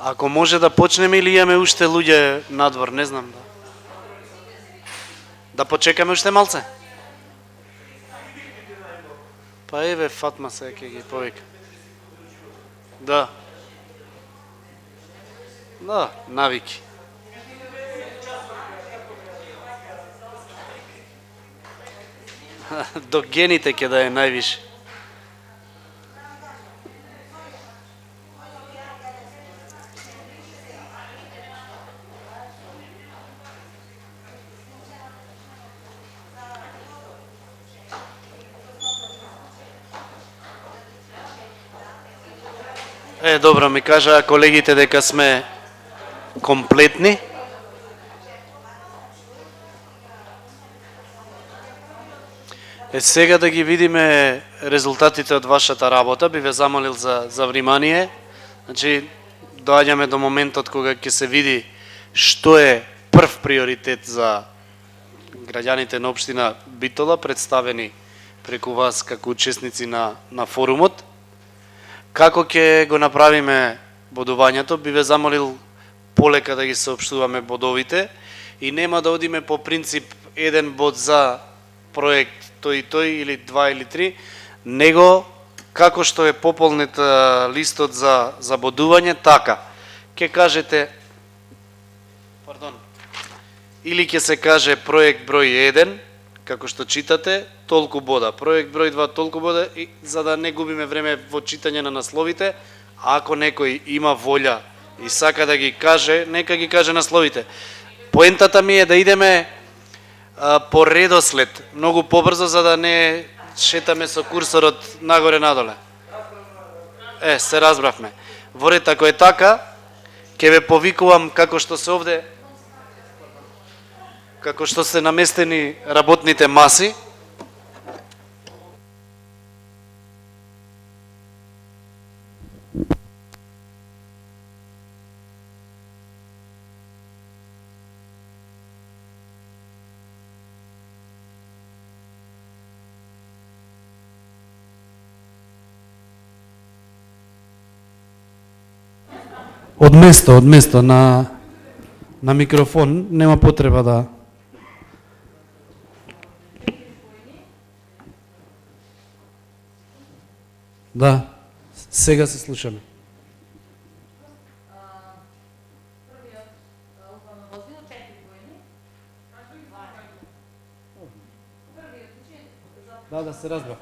Ако може да почнеме или имаме уште луѓе надвор, не знам да. Да почекаме уште малце? Па еве Фатма сега ќе ги повика. Да. Да, навики. До гените ќе да е највише. Добро, ми кажаа колегите дека сме комплетни. Сега да ги видиме резултатите од вашата работа, би ве замолил за внимание. Значи, доаѓаме до моментот кога ќе се види што е прв приоритет за граѓаните на општина Битола, представени преку вас како учесници на форумот. Како ќе го направиме бодувањето, би ве замолил полека да ги соопштуваме бодовите и нема да одиме по принцип еден бод за проект тој и тој или 2 или 3, него како што е пополнет листот за бодување, така ќе кажете или ќе се каже проект број 1, како што читате, толку бода, проект број 2 толку бода, и за да не губиме време во читање на насловите, ако некој има волја и сака да ги каже, нека ги каже насловите. Поентата ми е да идеме по редослед, многу побрзо, за да не шетаме со курсорот нагоре-надоле. Се разбравме. Во ред, ако е така, ќе ве повикувам како што се овде, како што се наместени работните маси. Од место на микрофон, нема потреба да. Да, сега се слушаме. Да, се разбрав.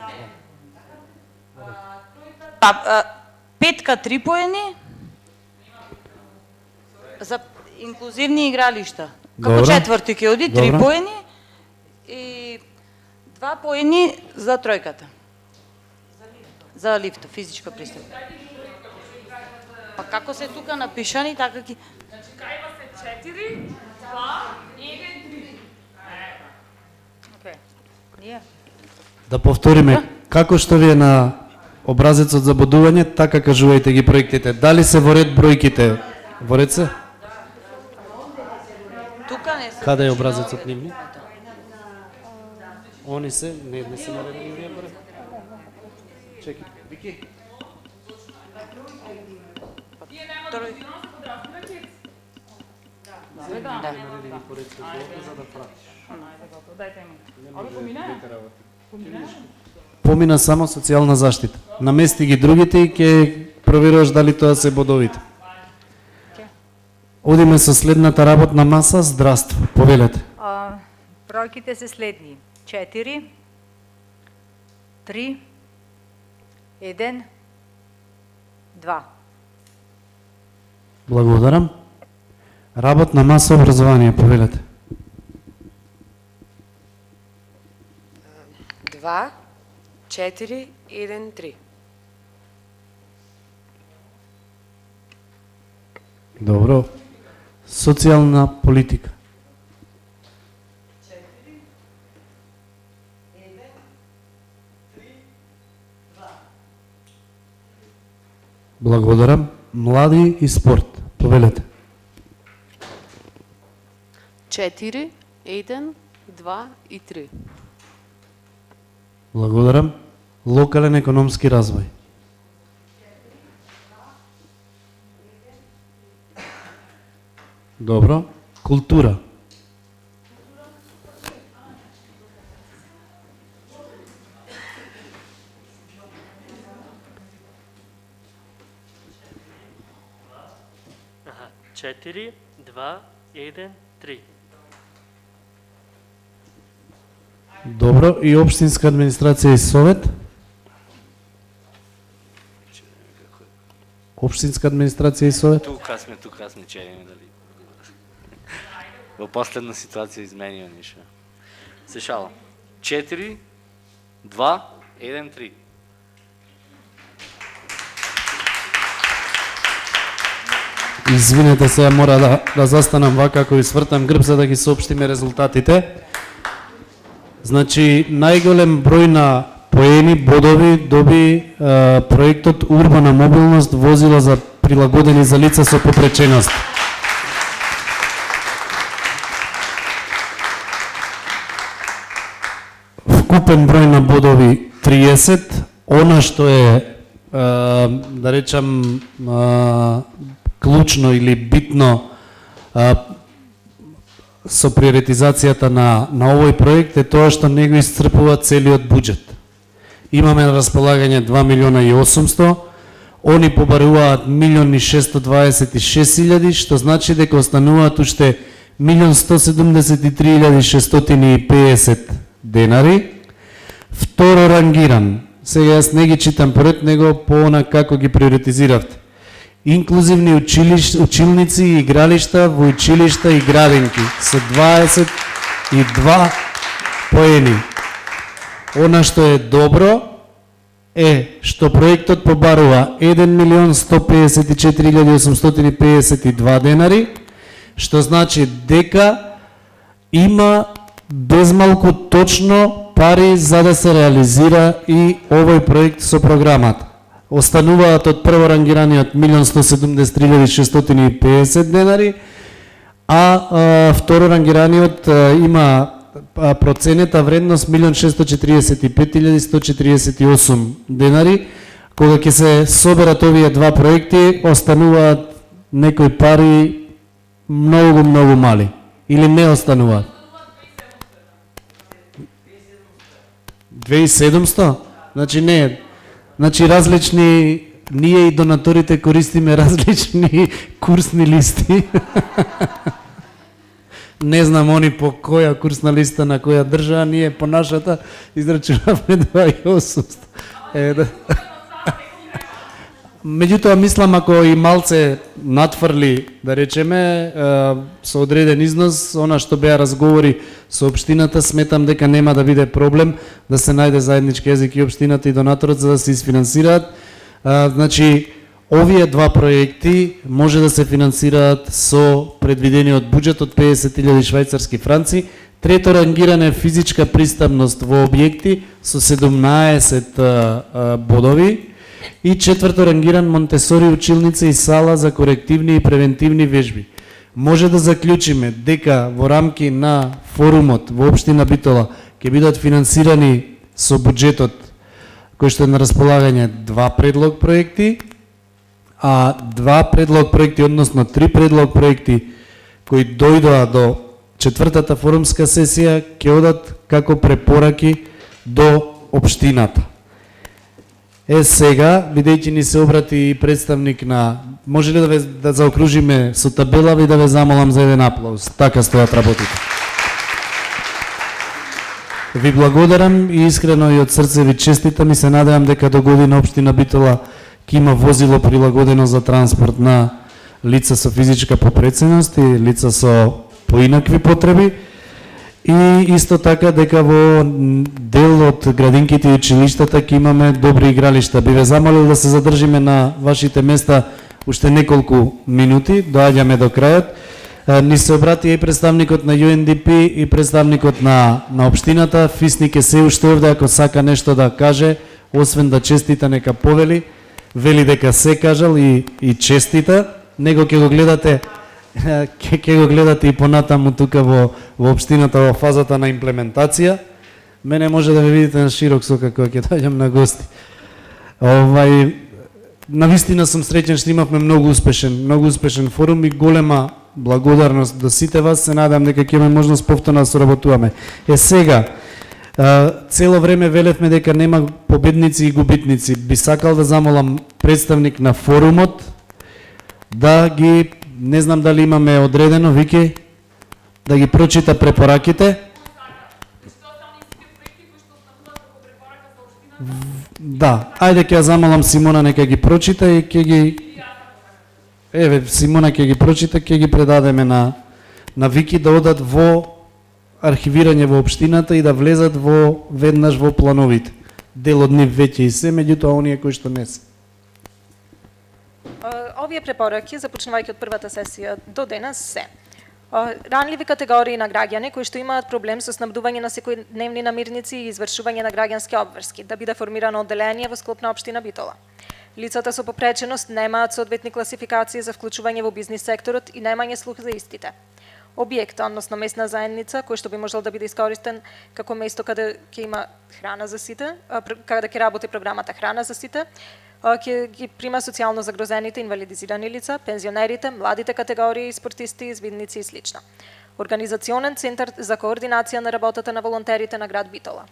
Петка 3 поени за инклузивни игралишта. Како четврти ќе оди 3 поени и 2 поени за тројката. За лифто, физичка пристапност. Па како се тука напишани, така ки... Значи, кајва се 4, 2, 1, 3. Окей. Да повториме, како што ви е на образецот за бодување, така кажувајте ги проектите. Дали се во ред бројките? Во ред се? Тука не се. Каде е образецот нивни? Они се, не се наредени овие по ред. Чекай, Вики. Помина само социјална заштита. Намести ги другите и ќе проверуваш дали тоа се бодовите. Одиме со следната работна маса. Здравство, повелете. Бројките се следни: 4, 3, 1, 2. Благодарам. Работна маса образование, повелете. 2, 4, 1, 3. Добро. Социјална политика. 4, 1, 3, 2. Благодарам. Млади и спорт. Повелете. 4, 1, 2 и 3. Благодарам. Локален економски развој. Добро. Култура. Аха, 4, 2, 1, 3. Добро. И општинска администрација и совет? Општинска администрација и совет? Тука сме, череме дали. Во последна ситуација изменија нешто. Се шалам. 4, 2, 1, 3. Извинете, сега мора да застанам вака ако ви свртам грб за да ги соопштиме резултатите. Значи, најголем број на поени, бодови доби проектот Урбана мобилност, возила за прилагодени за лица со попреченост. Вкупен број на бодови 30, она што е, да речам, клучно или битно со приоритизацијата на овој проект е тоа што не го исцрпува целиот буџет. Имаме на располагање 2 милиона и 800, они побаруваат 1.626.000, што значи дека остануваат уште 1.173.650 денари. Второ рангиран, сега јас не ги читам поред него по она како ги приоритизиравте. Инклузивни училници и игралишта во училишта и градинки со 22 поени. Она што е добро е што проектот побарува 1.154.852 денари, што значи дека има безмалку точно пари за да се реализира и овој проект со програмата. Остануваат од прво рангираниот 1.173.650 денари, а второ рангираниот има проценета вредност 1.645.148 денари. Кога ќе се соберат овие два проекти, остануваат некои пари многу мали. Или не остануваат? 2700? Значи не, значи различни, ние и донаторите користиме различни курсни листи. Не знам они по која курсна листа на која држава, ние по нашата израчунавме 2800. Меѓутоа мислам ако и малце надфрли, да речеме, со одреден износ, она што беа разговори со општината, сметам дека нема да биде проблем да се најде заеднички јазик и општината и донаторот за да се isfinansираат. Значи, овие два проекти може да се финансираат со предвидениот буџет од 50.000 швајцарски франци. Трето рангиране физичка пристапност во објекти со 17 бодови. И четврто рангиран Монтесори училница и сала за корективни и превентивни вежби. Може да заклучиме дека во рамки на форумот во општина Битола ќе бидат финансирани со буџетот кој што е на располагање два предлог проекти, а два предлог проекти, односно три предлог проекти кои дојдоа до четвртата форумска сесија ќе одат како препораки до општината. Сега, бидејќи ни се обрати и представник на... Може ли да заокружиме со табела и да ве замолам за еден аплауз? Така стојат работите. Ви благодарам и искрено и од срце ви честитам и се надевам дека до година општина Битола ќе има возило прилагодено за транспорт на лица со физичка попреченост и лица со поинакви потреби. И исто така дека во дел од градинките и училиштата ќе имаме добри игралишта. Би ве замолил да се задржиме на вашите места уште неколку минути, доаѓаме до крајот. Ни се обрати и представникот на UNDP и представникот на општината. Фисник е се уште овде, ако сака нешто да каже, освен да честита, нека повели. Вели дека се кажал и честита. Него ќе го гледате ќе го гледате и понатаму тука во општината во фазата на имплементација. Мене може да ме видите на широк сок кога ќе доаѓам на гости. Навистина сум среќен што имавме многу успешен форум и голема благодарност до сите вас, се надам дека ќе имаме можност повторно да соработуваме. Сега, цело време велевме дека нема победници и губитници. Би сакал да замолам представник на форумот да ги, не знам дали имаме одредено, Вики, да ги прочита препораките. Да, ајде ќе ја замолам Симона нека ги прочита и ќе ги... Еве, Симона ќе ги прочита, ќе ги предадеме на Вики да одат во архивирање во општината и да влезат веднаш во плановите. Дел од нив веќе и се, меѓутоа оние кои што не се. Овие препораки, започнувајќи од првата сесија до денес, се ранливи категории на граѓани кои што имаат проблем со снабдување на секојдневни намирници и извршување на граѓански обврски, да биде формирано одделение во склоп на општина Битола. Лицата со попреченост немаат соодветни класификации за вклучување во бизнис секторот и немање слух за истите. Објект, односно местна заедница, кој што би можел да биде искористен како место каде ќе има храна за сите, каде ќе работи програмата Храна за сите, ќе ги прима социјално загрозените инвалидизирани лица, пензионерите, младите категории, спортисти, извидници и слично. Организационен центар за координација на работата на волонтерите на град Битола.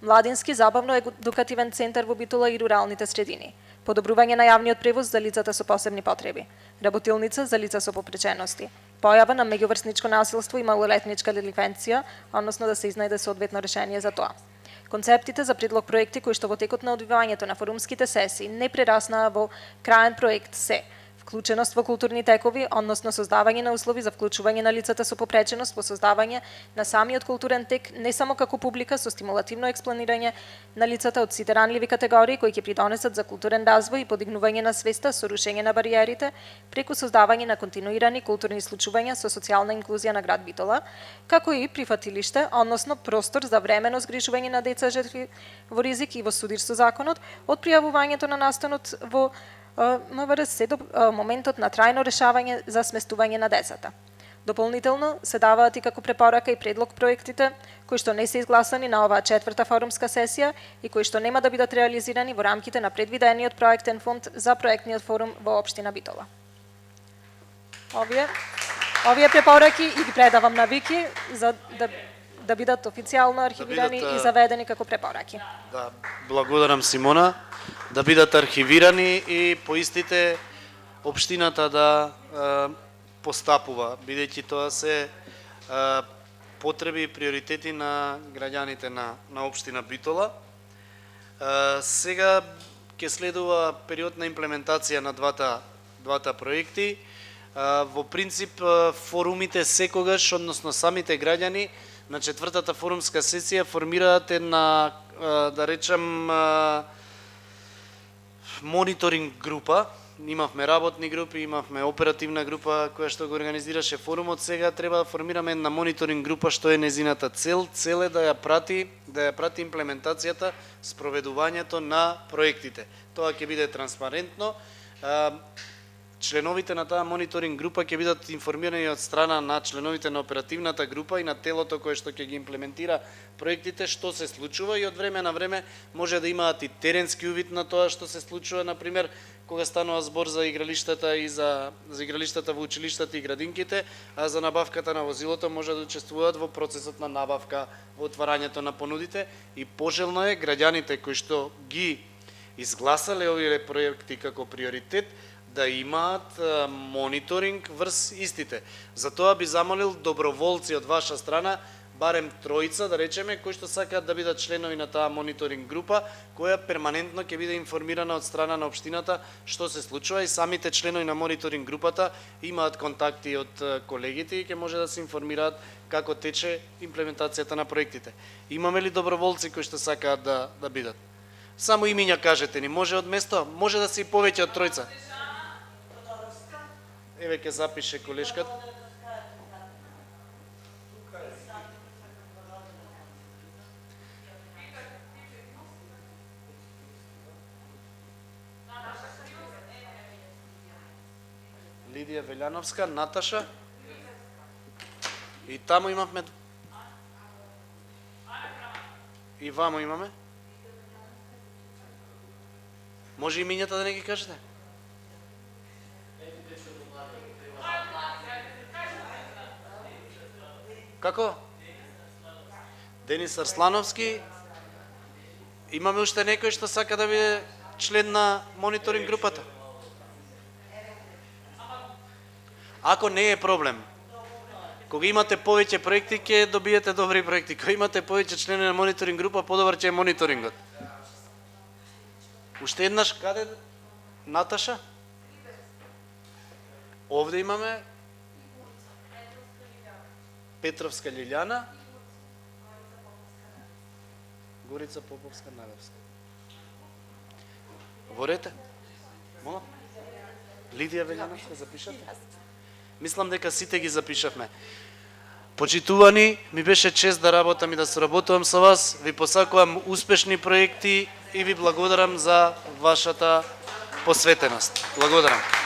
Младински забавно едукативен центар во Битола и руралните средини. Подобрување на јавниот превоз за лицата со посебни потреби. Работилница за лица со попречености. Појава на меѓуврсничко насилство и малолетничка деликвенција, односно да се изнајде соодветно решение за тоа. Концептите за предлог проекти кои што во текот на одвивањето на форумските сесии не прераснаа во краен проект се вклученост во културни текови, односно создавање на услови за вклучување на лицата со попреченост во создавање на самиот културен тек, не само како публика со стимулативно експланирање на лицата од сите ранливи категории кои ќе придонесат за културен развој и подигнување на свеста со рушење на бариерите преку создавање на континуирани културни случувања со социјална инклузија на град Битола, како и прифатилиште, односно простор за времено згрижување на деца жртви во ризик и во судир со законот од пријавувањето на настанот во МВР се до моментот на трајно решавање за сместување на децата. Дополнително се даваат и како препорака и предлог проектите кои што не се изгласани на оваа четврта форумска сесија и кои што нема да бидат реализирани во рамките на предвидениот проектен фонд за проектниот форум во општина Битола. Овие препораки и ги предавам на Вики за да бидат официјално архивирани и заведени како препораки. Да, благодарам Симона. Да бидат архивирани и по истите општината да постапува, бидејќи тоа се потреби и приоритети на граѓаните на општина Битола. Сега ќе следува период на имплементација на двата проекти. Во принцип форумите секогаш, односно самите граѓани на четвртата форумска сесија формираат една, да речем, мониторинг група. Имавме работни групи, имавме оперативна група која што го организираше форумот. Сега треба да формираме една мониторинг група што е незината цел. Цел е да ја прати имплементацијата, спроведувањето на проектите. Тоа ќе биде транспарентно. Членовите на таа мониторинг група ќе бидат информирани од страна на членовите на оперативната група и на телото кое што ќе ги имплементира проектите, што се случува, и од време на време може да имаат и теренски увид на тоа што се случува, например, кога станува збор за игралиштата и за игралиштата во училиштата и градинките, а за набавката на возилото може да учествуваат во процесот на набавка, во отварањето на понудите, и пожелно е граѓаните кои што ги изгласале овие проекти како приоритет да имаат мониторинг врз истите. Затоа би замолил доброволци од ваша страна, барем тројца, да речеме, кои што сакаат да бидат членови на таа мониторинг група, која перманентно ќе биде информирана од страна на општината што се случува, и самите членови на мониторинг групата имаат контакти од колегите и ќе може да се информираат како тече имплементацијата на проектите. Имаме ли доброволци кои што сакаат да бидат? Само имиња кажете ни, може од место, може да се и повеќе од тројца. Еве ќе запише колешката. Лидија Велјановска, Наташа. И таму имавме. И вамо имаме. Може имињата да не ги кажете? Како? Денис Арслановски. Имаме уште некој што сака да биде член на мониторинг групата? Ако не е проблем, кога имате повеќе проекти, ќе добиете добри проекти. Кога имате повеќе члени на мониторинг група, подобар ќе е мониторингот. Уште еднаш, каде? Наташа? Овде имаме Петровска Лилјана, Горица Поповска Нагавска. Говорете? Мола? Лидија Велјановска, запишате? Мислам дека сите ги запишавме. Почитувани, ми беше чест да работам и да соработувам со вас. Ви посакувам успешни проекти и ви благодарам за вашата посветеност. Благодарам.